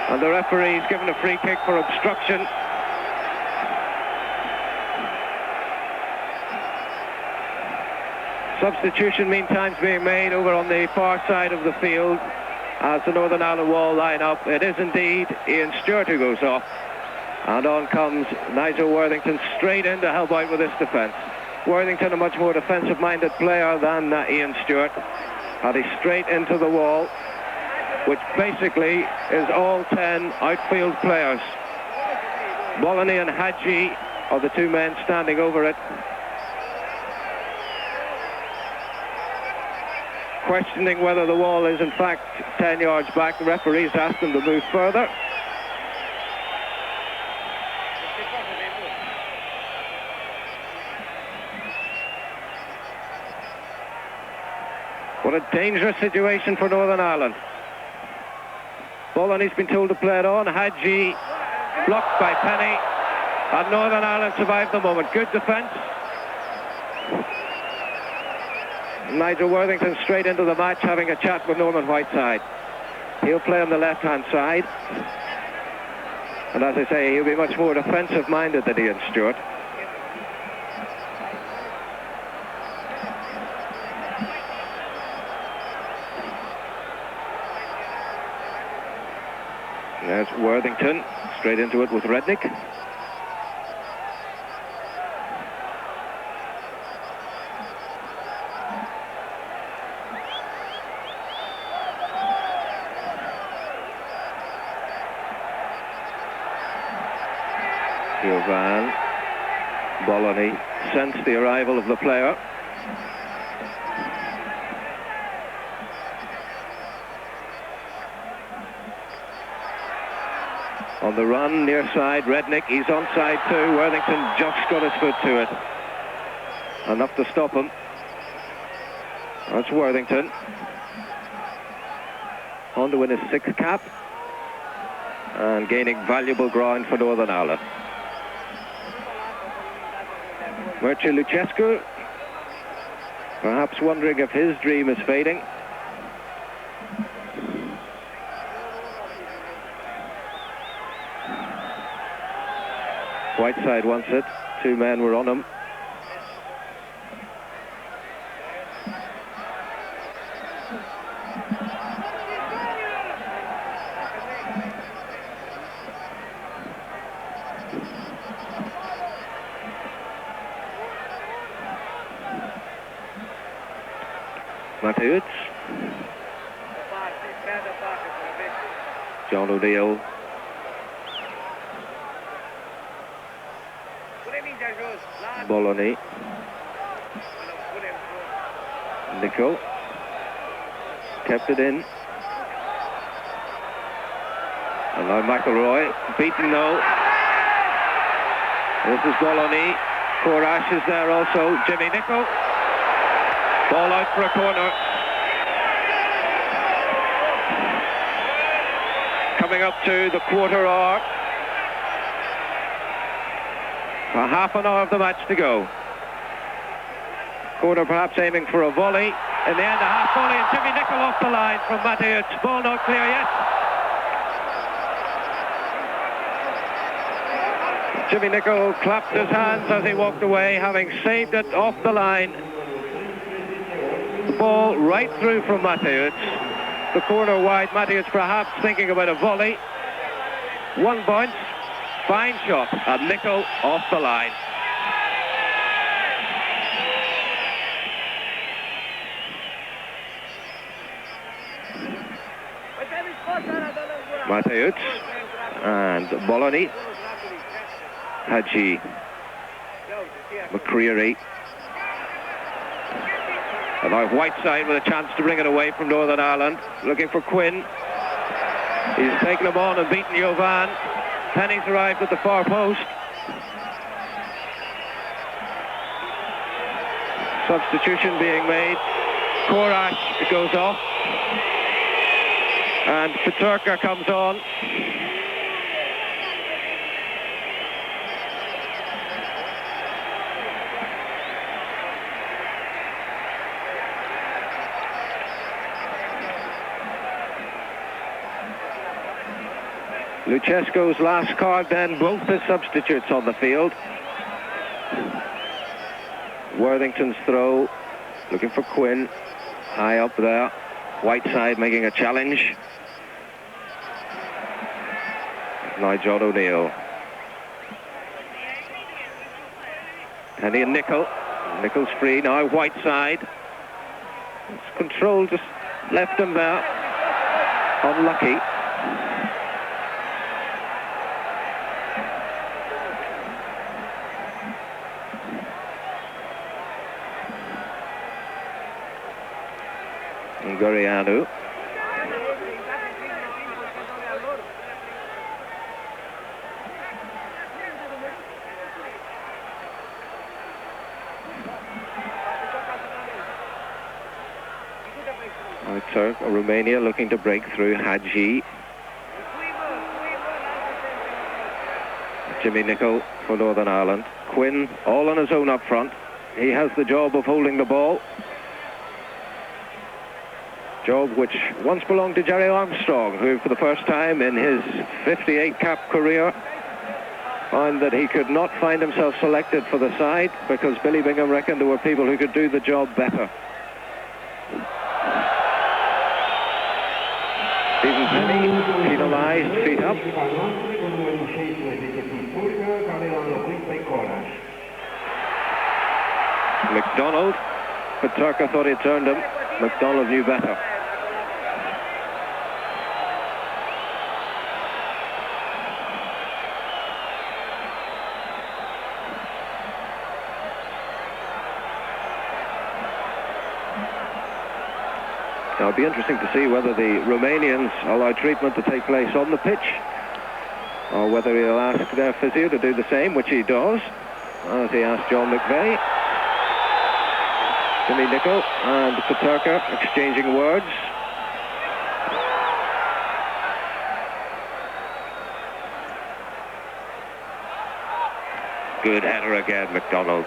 [SPEAKER 1] and the referee's given a free kick for obstruction. Substitution meantime being made over on the far side of the field as the Northern Ireland wall line up. It is indeed Ian Stewart who goes off, and on comes Nigel Worthington straight in to help out with this defence. Worthington, a much more defensive-minded player than Ian Stewart. Had he straight into the wall, which basically is all 10 outfield players. Bolony and Hadji are the two men standing over it. Questioning whether the wall is in fact 10 yards back. The referees asked them to move further. What a dangerous situation for Northern Ireland. Bolony's been told to play it on. Hadji Blocked by Penny. And Northern Ireland survived the moment. Good defence. Nigel Worthington straight into the match, having a chat with Norman Whiteside. He'll play on the left-hand side. And as I say, he'll be much more defensive-minded than Ian Stewart. There's Worthington, straight into it with Redknapp. Van Bologna sensed the arrival of the player. On the run, near side, Redknapp, he's on side too. Worthington just got his foot to it. Enough to stop him. That's Worthington. On to win his 6th cap. And gaining valuable ground for Northern Ireland. Mircea Lucescu, perhaps wondering if his dream is fading. Whiteside wants it. 2 men were on him. Matthews. John O'Neill. Bologna. Nicol. Kept it in. And now McElroy. Beaten though. This is Bologna. Corash is there also. Jimmy Nicol. Ball out for a corner. Coming up to the quarter hour. A half an hour of the match to go. Corner perhaps aiming for a volley. In the end, a half volley, and Jimmy Nicol off the line from Mateusz. Ball not clear yet. Jimmy Nicol clapped his hands as he walked away, having saved it off the line. The ball right through from Mateusz. The corner wide. Mateusz perhaps thinking about a volley. 1 bounce. Fine shot. And Nicol off the line. Mateusz and Bologna. Hadji. McCreary. And now Whiteside with a chance to bring it away from Northern Ireland. Looking for Quinn. He's taken him on and beaten Jovan. Penny's arrived at the far post. Substitution being made. Corash goes off. And Peterka comes on. Lucescu's last card then, both his substitutes on the field. Worthington's throw, looking for Quinn, high up there. Whiteside making a challenge. Now John O'Neill. Penny and Nicol. Nicol's free now, Whiteside. It's control just left him there. Unlucky. Gurianu. Romania looking to break through. Hadji. Jimmy Nicholl for Northern Ireland. Quinn all on his own up front. He has the job of holding the ball. Job which once belonged to Jerry Armstrong, who for the first time in his 58-cap career found that he could not find himself selected for the side because Billy Bingham reckoned there were people who could do the job better. Stephen Penny, penalised, feet up. McDonald, Peterka thought he'd turned him. McDonald knew better. Now it'll be interesting to see whether the Romanians allow treatment to take place on the pitch or whether he'll ask their physio to do the same, which he does, as he asked John McVeigh. Jimmy Nicholl and Peterka exchanging words. Good header again, McDonald.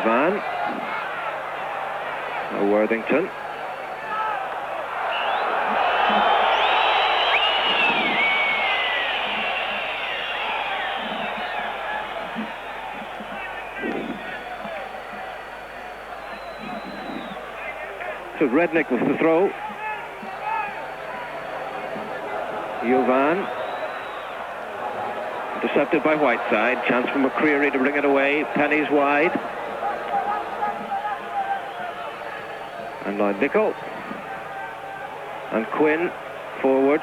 [SPEAKER 1] Van Worthington. So Redknapp with the throw. Jovan intercepted by Whiteside. Chance for McCreary to bring it away. Penny's wide. And now Nicholl. And Quinn forward.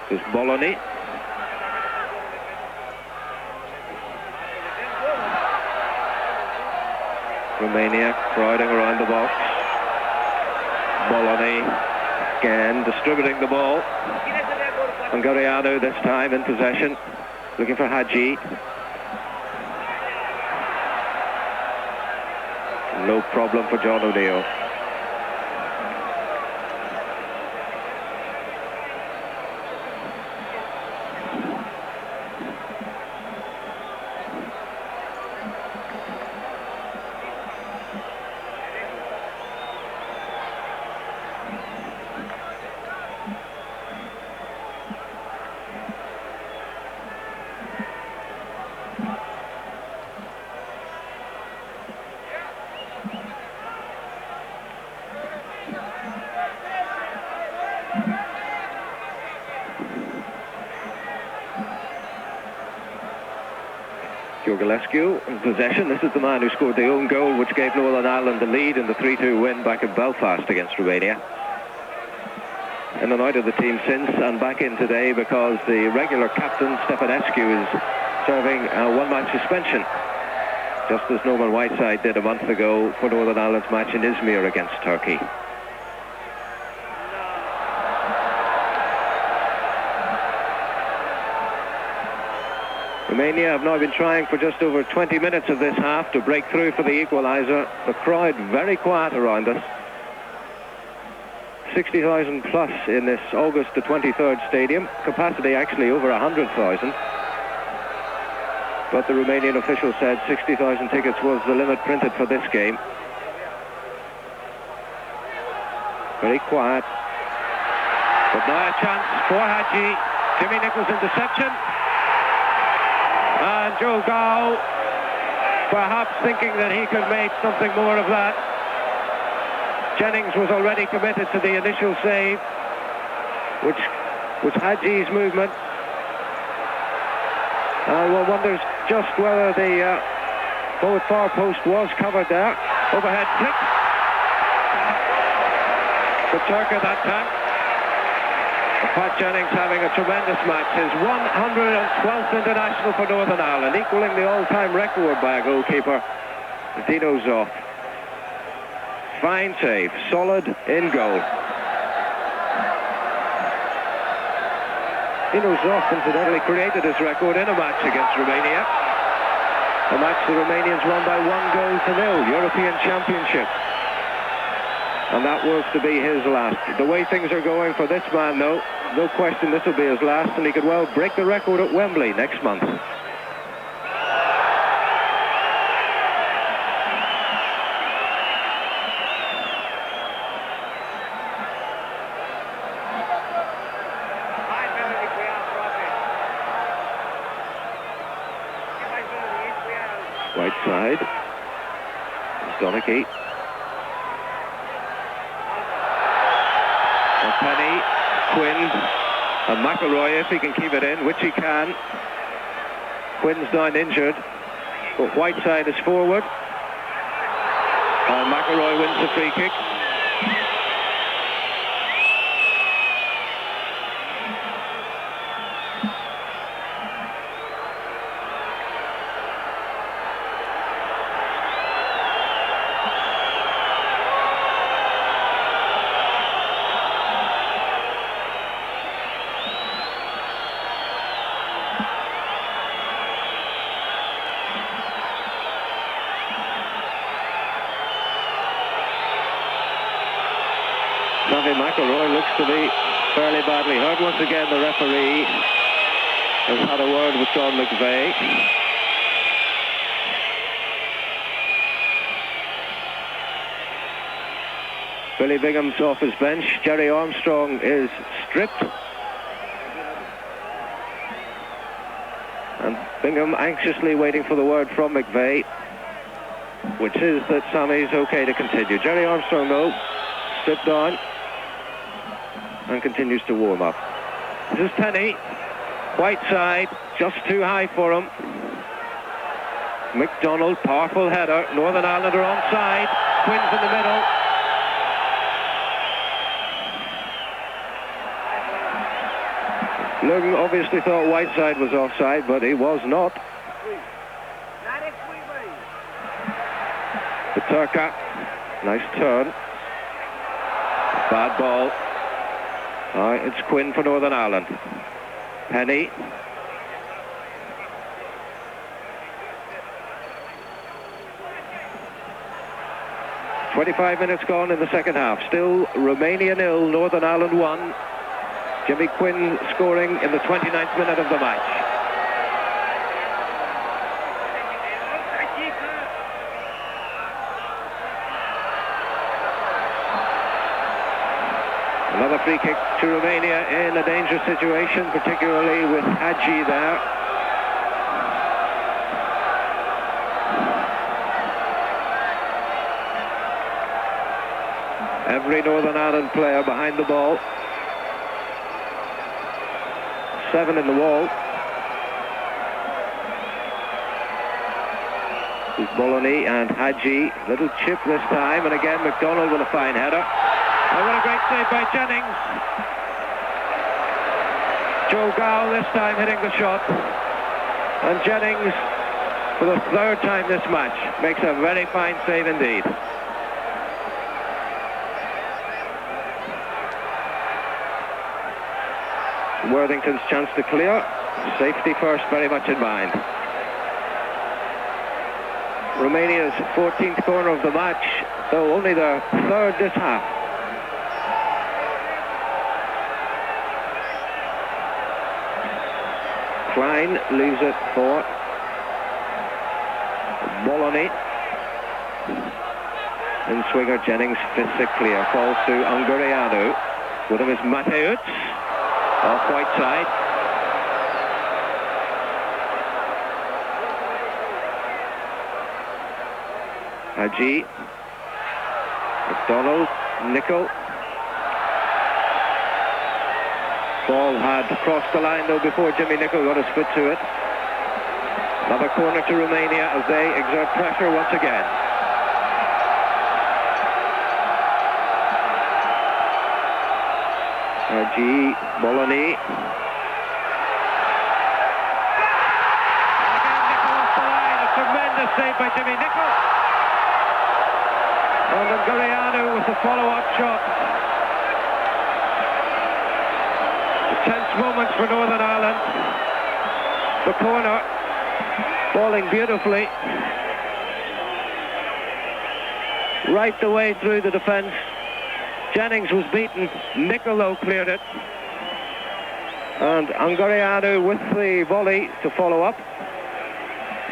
[SPEAKER 1] There's Bologna. Romania crowding around the box. Bologna again distributing the ball. Ungariano this time in possession, looking for Hadji. No problem for John O'Neill. Gillespie in possession. This is the man who scored the own goal which gave Northern Ireland the lead in the 3-2 win back in Belfast against Romania. In and out of the team since and back in today because the regular captain Stefanescu is serving a one-match suspension, just as Norman Whiteside did a month ago for Northern Ireland's match in Izmir against Turkey. Romania have now been trying for just over 20 minutes of this half to break through for the equaliser. The crowd very quiet around us. 60,000 plus in this August the 23rd stadium. Capacity actually over 100,000. But the Romanian official said 60,000 tickets was the limit printed for this game. Very quiet. But now a chance for Hadji. Jimmy Nicholl's interception. And Joe Gow, perhaps thinking that he could make something more of that. Jennings was already committed to the initial save, which was Hadji's movement. And one wonders just whether the forward far post was covered there. Overhead flick. Peterka that time. Pat Jennings having a tremendous match, his 112th international for Northern Ireland, equalling the all-time record by a goalkeeper Dino's off. Fine save, solid in goal. Dino's off incidentally created his record in a match against Romania. A match the Romanians won by 1-0, European Championship. And that was to be his last. The way things are going for this man, though, no question this will be his last, and he could well break the record at Wembley next month. Right side. Donachie. And Penny, Quinn, and McElroy if he can keep it in, which he can. Quinn's down injured, but Whiteside is forward. And McElroy wins the free kick. McElroy looks to be fairly badly hurt. Once again, the referee has had a word with John McVeigh. Billy Bingham's off his bench. Jerry Armstrong is stripped. And Bingham anxiously waiting for the word from McVeigh, which is that Sammy's okay to continue. Jerry Armstrong, though, stripped down and continues to warm up. This is Penny. Whiteside, just too high for him. McDonald, powerful header. Northern Ireland are onside. Quinn's in the middle. Logan obviously thought Whiteside was offside, but he was not. Paterka, nice turn. Bad ball. It's Quinn for Northern Ireland. Penny. "25 minutes gone in the second half. Still Romania 0, Northern Ireland 1. Jimmy Quinn scoring in the 29th minute of the match. Another free kick to Romania in a dangerous situation, particularly with Hadji there. Every Northern Ireland player behind the ball. 7 in the wall. It's Bologna and Hadji. Little chip this time, and again McDonald with a fine header. Oh, what a great save by Jennings. Joe Gow this time hitting the shot. And Jennings, for the third time this match, makes a very fine save indeed. Worthington's chance to clear. Safety first, very much in mind. Romania's 14th corner of the match, though only their third this half. Klein leaves it for Bologna. And swinger Jennings fits it clear. Falls to Ungureanu. With him is Mateusz. Off Whiteside. Hadji. McDonald. Nicol. Ball had crossed the line though before Jimmy Nicol got his foot to it. Another corner to Romania as they exert pressure once again. Hadji, Bologna. And again Nicol off the line. A tremendous save by Jimmy Nicol. And Ungarianu with the follow-up shot. Tense moments for Northern Ireland. The corner, falling beautifully. Right the way through the defence. Jennings was beaten. Nicolo cleared it. And Ungarianu with the volley to follow up.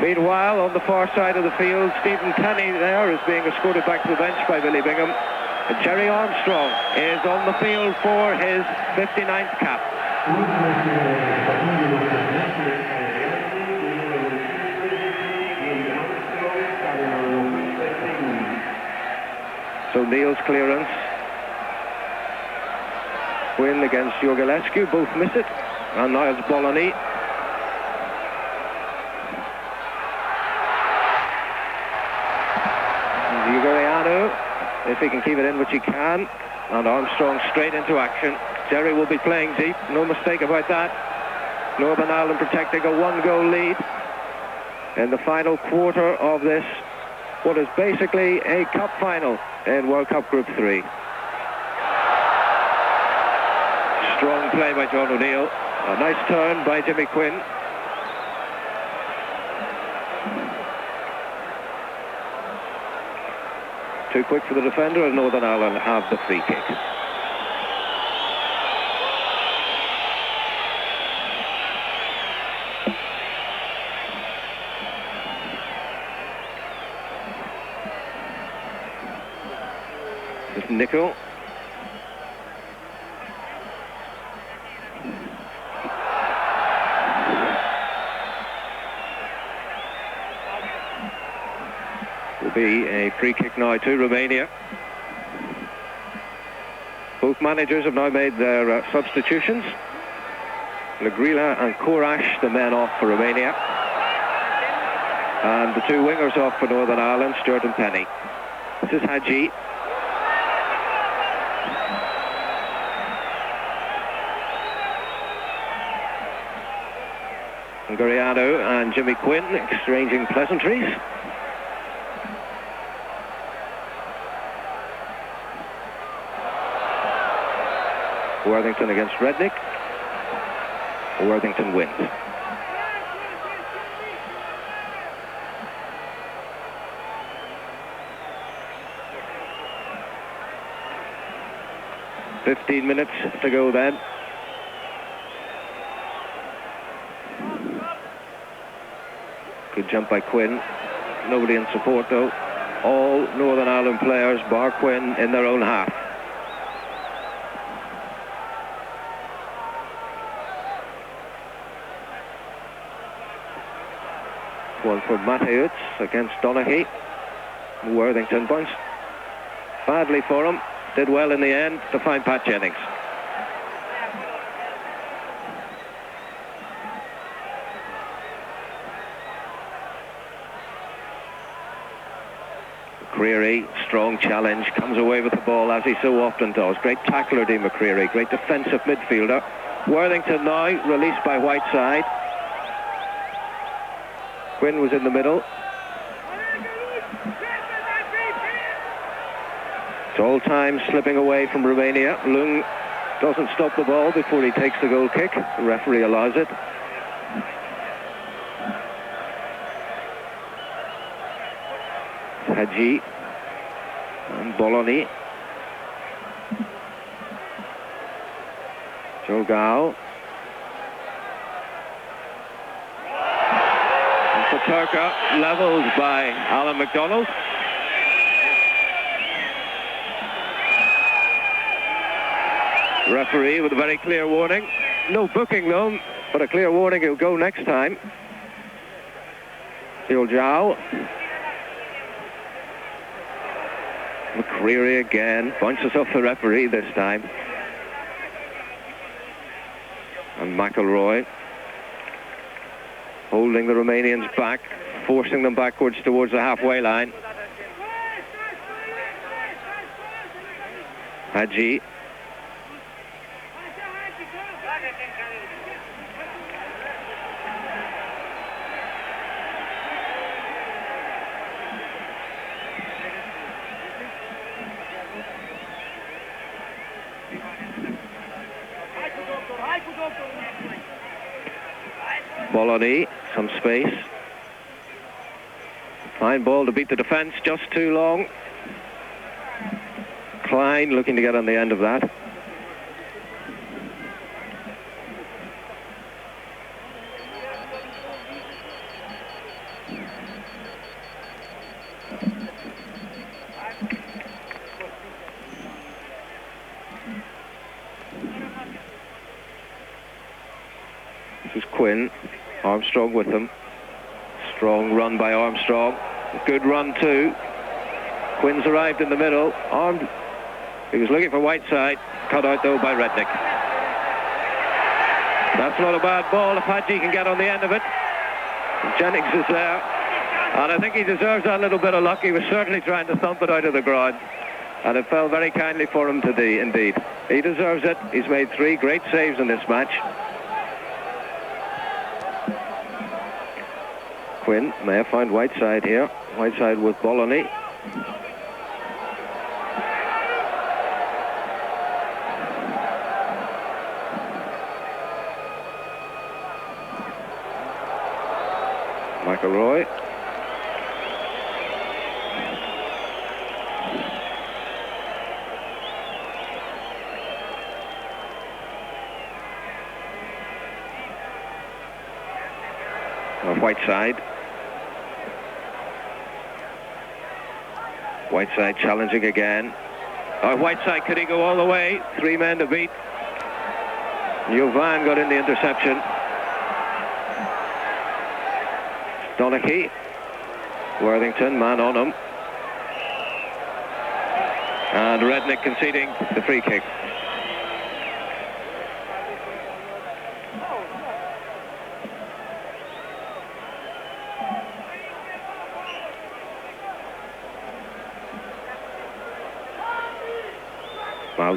[SPEAKER 1] Meanwhile, on the far side of the field, Stephen Kenny there is being escorted back to the bench by Billy Bingham. And Jerry Armstrong is on the field for his 59th cap. So Neil's clearance. Quinn against Iorgulescu, both miss it. And now it's Bologna. Ungarianu, if he can keep it in, which he can. And Armstrong straight into action. Jerry will be playing deep, no mistake about that. Northern Ireland protecting a one-goal lead in the final quarter of this, what is basically a cup final in World Cup Group 3. Strong play by John O'Neill. A nice turn by Jimmy Quinn. Too quick for the defender, and Northern Ireland have the free kick. This is Nico. Will be a free kick now to Romania. Both managers have now made their substitutions. Lagrila and Korash, the men off for Romania. And the two wingers off for Northern Ireland, Stewart and Penny. This is Hadji. Ungarianu and Jimmy Quinn exchanging pleasantries. Worthington against Rednick. Worthington wins. "15 minutes to go then. Good jump by Quinn. Nobody in support though. All Northern Ireland players, bar Quinn, in their own half. One for Mateusz against Donaghy. Worthington bounced badly for him. Did well in the end to find Pat Jennings. McCreary, strong challenge, comes away with the ball as he so often does. Great tackler, Dee McCreary, great defensive midfielder. Worthington now released by Whiteside. Quinn was in the middle. It's all time slipping away from Romania. Lung doesn't stop the ball before he takes the goal kick. The referee allows it. Hadji and Bologna. Joe Gao. Paterka levelled by Alan MacDonald. Referee with a very clear warning. No booking though, but a clear warning, he'll go next time. Phil Zhao. McCreary again, bounces off the referee this time. And McElroy holding the Romanians back, forcing them backwards towards the halfway line. Hadji. Bologna, some space. Fine ball to beat the defence, just too long. Klein looking to get on the end of that. This is Quinn. Armstrong with them. Strong run by Armstrong. Good run too. Quinn's arrived in the middle. Armed. He was looking for Whiteside. Cut out though by Redknapp. That's not a bad ball if Hadji can get on the end of it. Jennings is there. And I think he deserves that little bit of luck. He was certainly trying to thump it out of the ground. And it fell very kindly for him today, indeed. He deserves it. He's made 3 great saves in this match. Quinn may have found Whiteside here. Whiteside with Bologna. McElroy. Whiteside. Whiteside challenging again. Whiteside, could he go all the way? 3 men to beat. Jovan got in the interception. Donaghy. Worthington, man on him. And Redknapp conceding the free kick.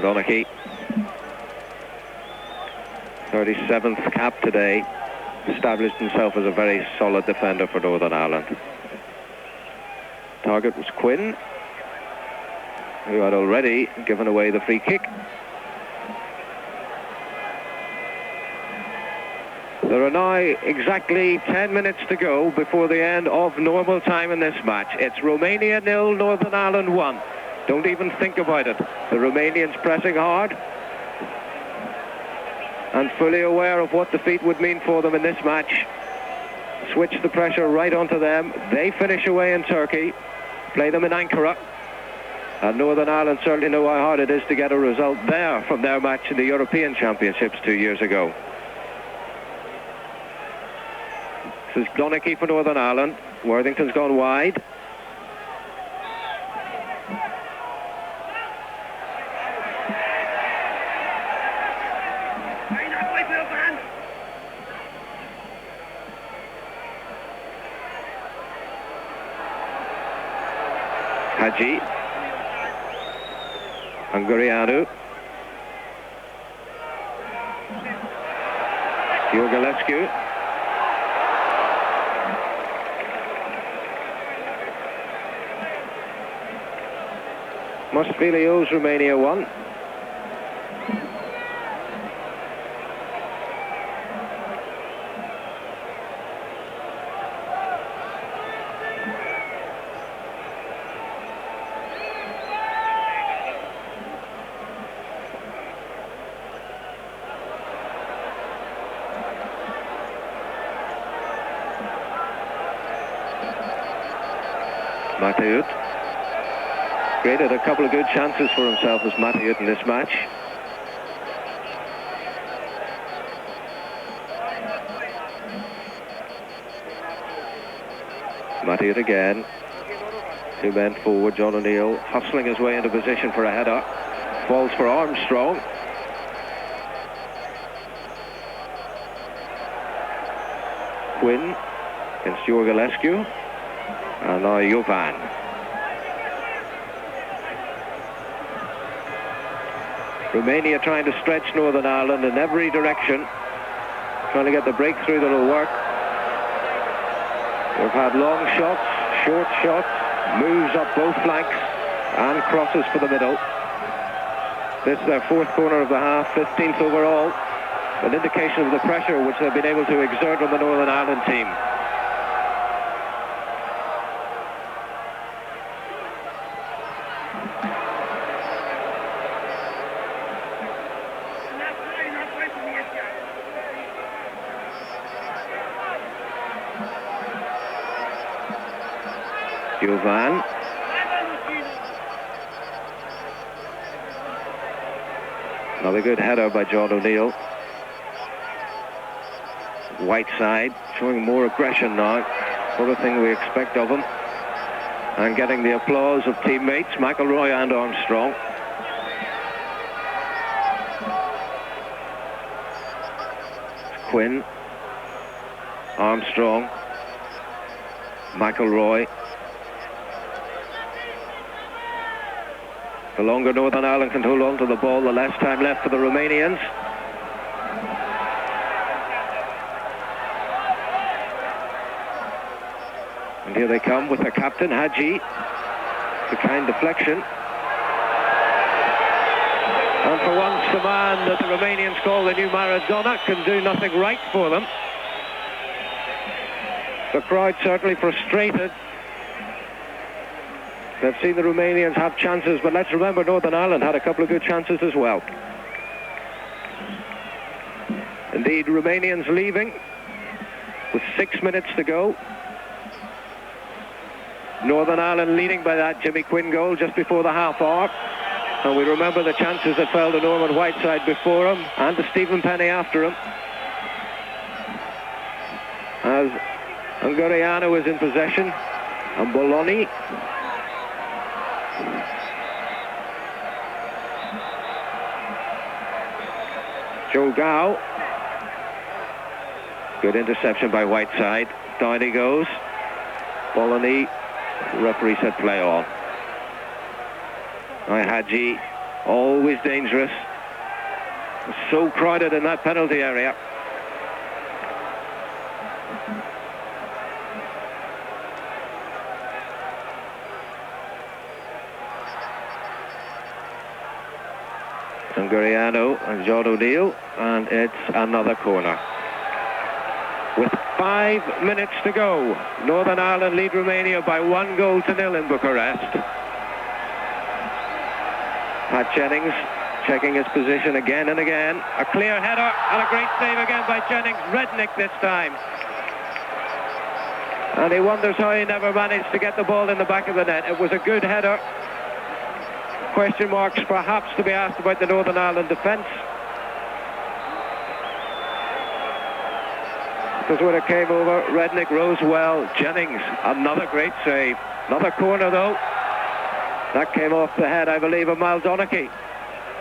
[SPEAKER 1] Donaghy, 37th cap today, established himself as a very solid defender for Northern Ireland. Target was Quinn, who had already given away the free kick. There are now exactly 10 minutes to go before the end of normal time in this match. It's Romania 0, Northern Ireland 1. Don't even think about it. The Romanians pressing hard and fully aware of what defeat would mean for them in this match. Switch the pressure right onto them. They finish away in Turkey, play them in Ankara. And Northern Ireland certainly know how hard it is to get a result there from their match in the European Championships 2 years ago. This is Donaghy for Northern Ireland. Worthington's gone wide. Hadji, Hungarianu, Giorgulescu, Mustfili owes Romania 1. Mathieu created a couple of good chances for himself as Mathieu in this match. Mathieu again. 2 men forward. John O'Neill hustling his way into position for a header. Falls for Armstrong. Quinn against Giorgulescu. And now Jovan. Romania trying to stretch Northern Ireland in every direction, trying to get the breakthrough that'll work. They've had long shots, short shots, moves up both flanks, and crosses for the middle. This is their 4th corner of the half, 15th overall. an indication of the pressure which they've been able to exert on the Northern Ireland team. Jovan. Another good header by John O'Neill. Whiteside showing more aggression now, sort of thing we expect of him, and getting the applause of teammates McElroy and Armstrong. Quinn, Armstrong, McElroy. The longer Northern Ireland can hold on to the ball, the less time left for the Romanians. And here they come with their captain, Hadji. It's a kind deflection. And for once, the man that the Romanians call the new Maradona can do nothing right for them. The crowd certainly frustrated. They've seen the Romanians have chances, but let's remember Northern Ireland had a couple of good chances as well. Indeed, Romanians leaving with 6 minutes to go. Northern Ireland leading by that Jimmy Quinn goal just before the half hour. And we remember the chances that fell to Norman Whiteside before him and to Stephen Penny after him. As Unguriano is in possession, and Bologna. Joe Gow. Good interception by Whiteside. Down he goes. Bologna. Referee said play on. Now Hadji, always dangerous. So crowded in that penalty area. Unguriano and John O'Neill, and it's another corner. With 5 minutes to go, Northern Ireland lead Romania by 1-0 in Bucharest. Pat Jennings checking his position again and again. A clear header and a great save again by Jennings. Rednick this time. And he wonders how he never managed to get the ball in the back of the net. It was a good header. Question marks perhaps to be asked about the Northern Ireland defence. Because when it came over, Rednick rose well. Jennings, another great save. Another corner though. That came off the head, I believe, of Miles Donachie.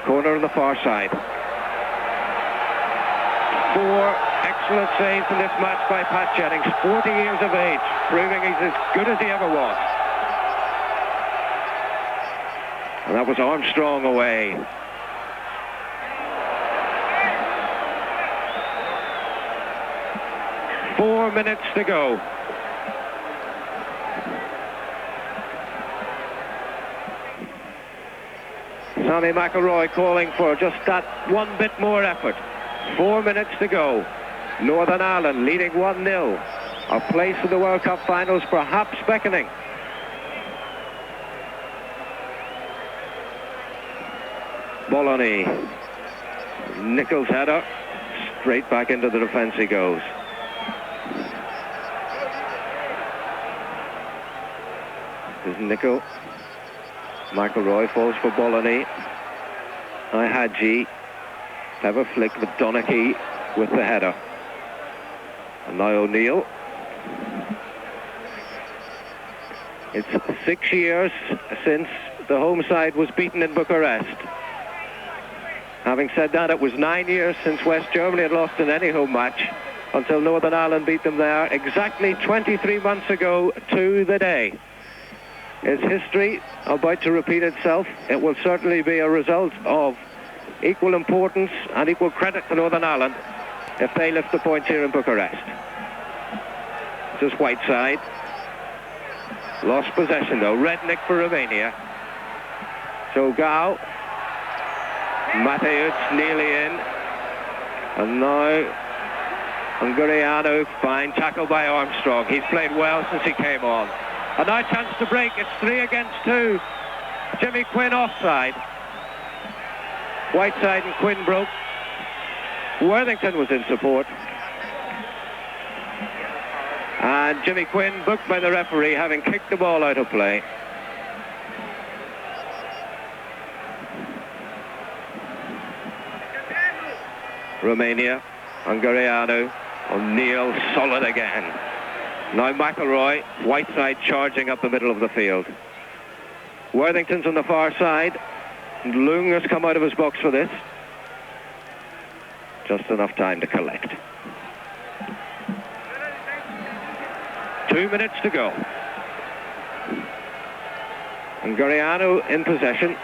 [SPEAKER 1] Corner on the far side. 4 excellent saves in this match by Pat Jennings. 40 years of age, proving he's as good as he ever was. And that was Armstrong away. Four minutes to go. Sammy McElroy calling for just that one bit more effort. 4 minutes to go. Northern Ireland leading 1-0. A place in the World Cup finals perhaps beckoning. Bologna. Nichols' header. Straight back into the defence he goes. This is Nicholl. McElroy falls for Bologna. Now Hadji. Clever flick with Donachie with the header. And now O'Neill. It's 6 years since the home side was beaten in Bucharest. Having said that, it was 9 years since West Germany had lost in any home match until Northern Ireland beat them there exactly 23 months ago to the day. Is history about to repeat itself? It will certainly be a result of equal importance and equal credit to Northern Ireland if they lift the points here in Bucharest. This is Whiteside. Lost possession though. Rednick for Romania. So Gow. Mateusz nearly in. And now Ungariano, fine tackle by Armstrong. He's played well since he came on. And now chance to break. It's 3 against 2. Jimmy Quinn offside. Whiteside and Quinn broke. Worthington was in support. And Jimmy Quinn booked by the referee, having kicked the ball out of play. Romania, Ungariano, O'Neill solid again. Now McElroy, Whiteside charging up the middle of the field. Worthington's on the far side. Lung has come out of his box for this. Just enough time to collect. 2 minutes to go. Ungariano in possession.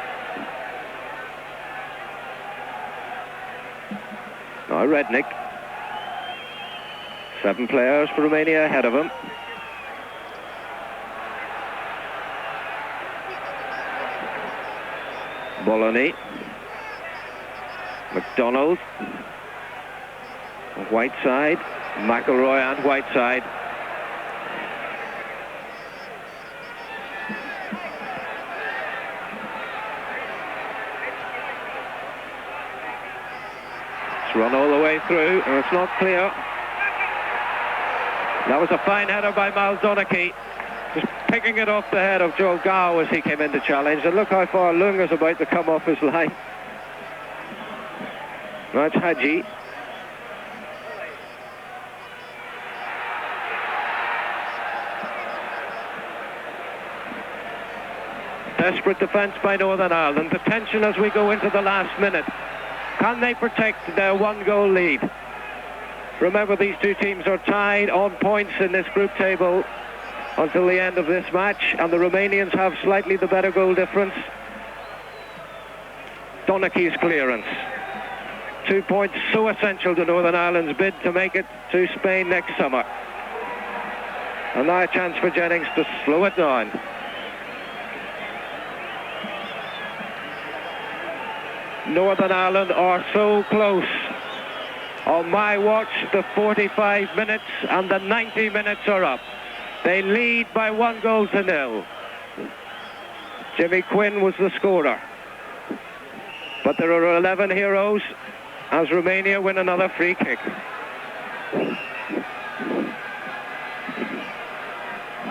[SPEAKER 1] Now Rednick. 7 players for Romania ahead of him. Bologna. McDonald. Whiteside. McElroy and Whiteside. It's run all the way through, and it's not clear. That was a fine header by Mal Donachie, just picking it off the head of Joe Gow as he came in to challenge. And look how far Lung is about to come off his line. That's Hadji. Desperate defence by Northern Ireland. The tension as we go into the last minute. Can they protect their 1-goal lead? Remember, these two teams are tied on points in this group table until the end of this match, and the Romanians have slightly the better goal difference. Donachie's clearance. 2 points so essential to Northern Ireland's bid to make it to Spain next summer. And now a chance for Jennings to slow it down. Northern Ireland are so close. On my watch, the 45 minutes and the 90 minutes are up. They lead by 1-0. Jimmy Quinn was the scorer. But there are 11 heroes as Romania win another free kick.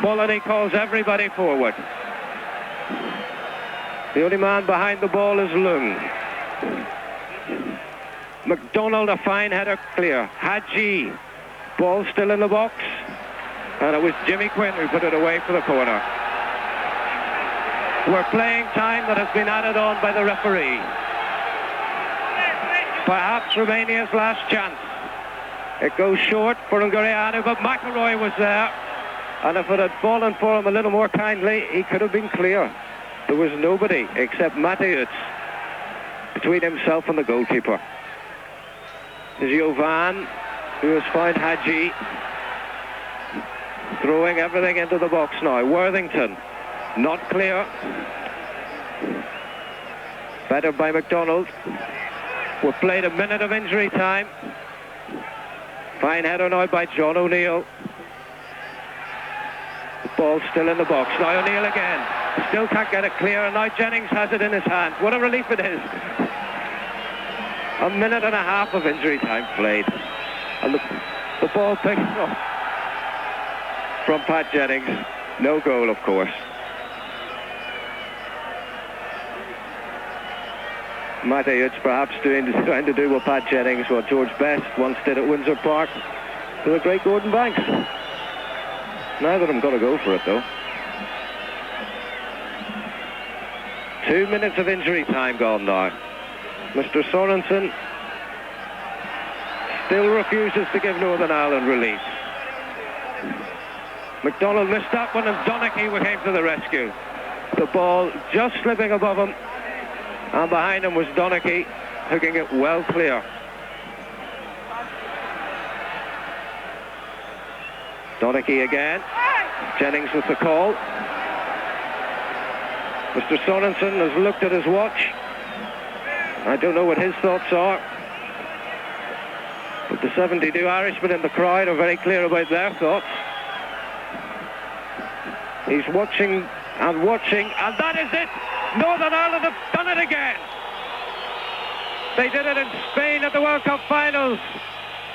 [SPEAKER 1] Bologna calls everybody forward. The only man behind the ball is Lung. McDonald, a fine header clear. Hadji, ball still in the box. And it was Jimmy Quinn who put it away for the corner. We're playing time that has been added on by the referee. Perhaps Romania's last chance. It goes short for Ungariano, but McElroy was there. And if it had fallen for him a little more kindly, he could have been clear. There was nobody except Mateusz between himself and the goalkeeper. Is Jovan, who has found Hadji, throwing everything into the box now. Worthington, not clear. Better by McDonald. We've played a minute of injury time. Fine header now by John O'Neill. The ball's still in the box. Now O'Neill again. Still can't get it clear, and now Jennings has it in his hand. What a relief it is. A minute and a half of injury time played. And the ball picked up from Pat Jennings. No goal, of course. Mateusz perhaps trying to do what Pat Jennings, what George Best once did at Windsor Park to the great Gordon Banks. Neither of them got to go for it, though. 2 minutes of injury time gone now. Mr. Sorensen still refuses to give Northern Ireland relief. McDonald missed that one, and Donachie came to the rescue. The ball just slipping above him, and behind him was Donachie, hooking it well clear. Donachie again. Jennings with the call. Mr. Sorensen has looked at his watch. I don't know what his thoughts are. But the 72 Irishmen in the crowd are very clear about their thoughts. He's watching and watching, and that is it! Northern Ireland have done it again! They did it in Spain at the World Cup finals,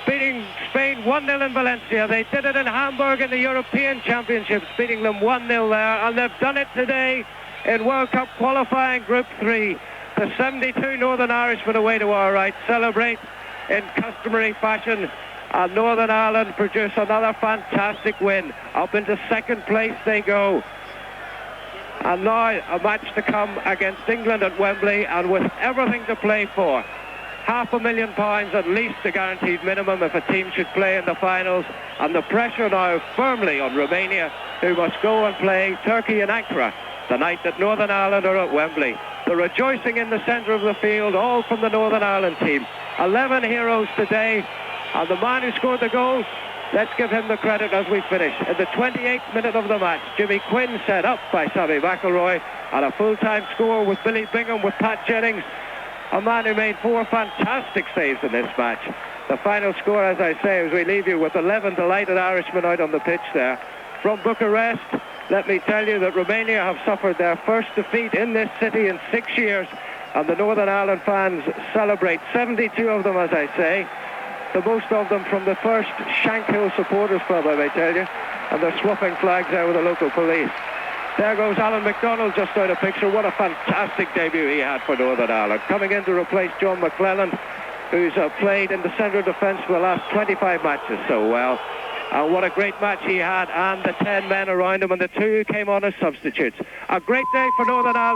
[SPEAKER 1] beating Spain 1-0 in Valencia. They did it in Hamburg in the European Championships, beating them 1-0 there, and they've done it today in World Cup qualifying Group 3. The 72 Northern Irishmen away to our right celebrate in customary fashion, and Northern Ireland produce another fantastic win. Up into second place they go. And now a match to come against England at Wembley, and with everything to play for. £500,000 at least the guaranteed minimum if a team should play in the finals, and the pressure now firmly on Romania, who must go and play Turkey in Ankara the night that Northern Ireland are at Wembley. The rejoicing in the centre of the field, all from the Northern Ireland team. 11 heroes today, and the man who scored the goal, let's give him the credit as we finish. In the 28th minute of the match, Jimmy Quinn set up by Sammy McIlroy, and a full-time score with Billy Bingham with Pat Jennings, a man who made 4 fantastic saves in this match. The final score, as I say, as we leave you with 11 delighted Irishmen out on the pitch there. From Bucharest, let me tell you that Romania have suffered their first defeat in this city in 6 years, and the Northern Ireland fans celebrate, 72 of them, as I say, the most of them from the first Shankill Supporters Club, I may tell you, and they're swapping flags there with the local police. There goes Alan McDonald just out of picture. What a fantastic debut he had for Northern Ireland, coming in to replace John McClellan, who's played in the centre of defence for the last 25 matches so well. And what a great match he had, and the 10 men around him, and the 2 who came on as substitutes. A great day for Northern Ireland.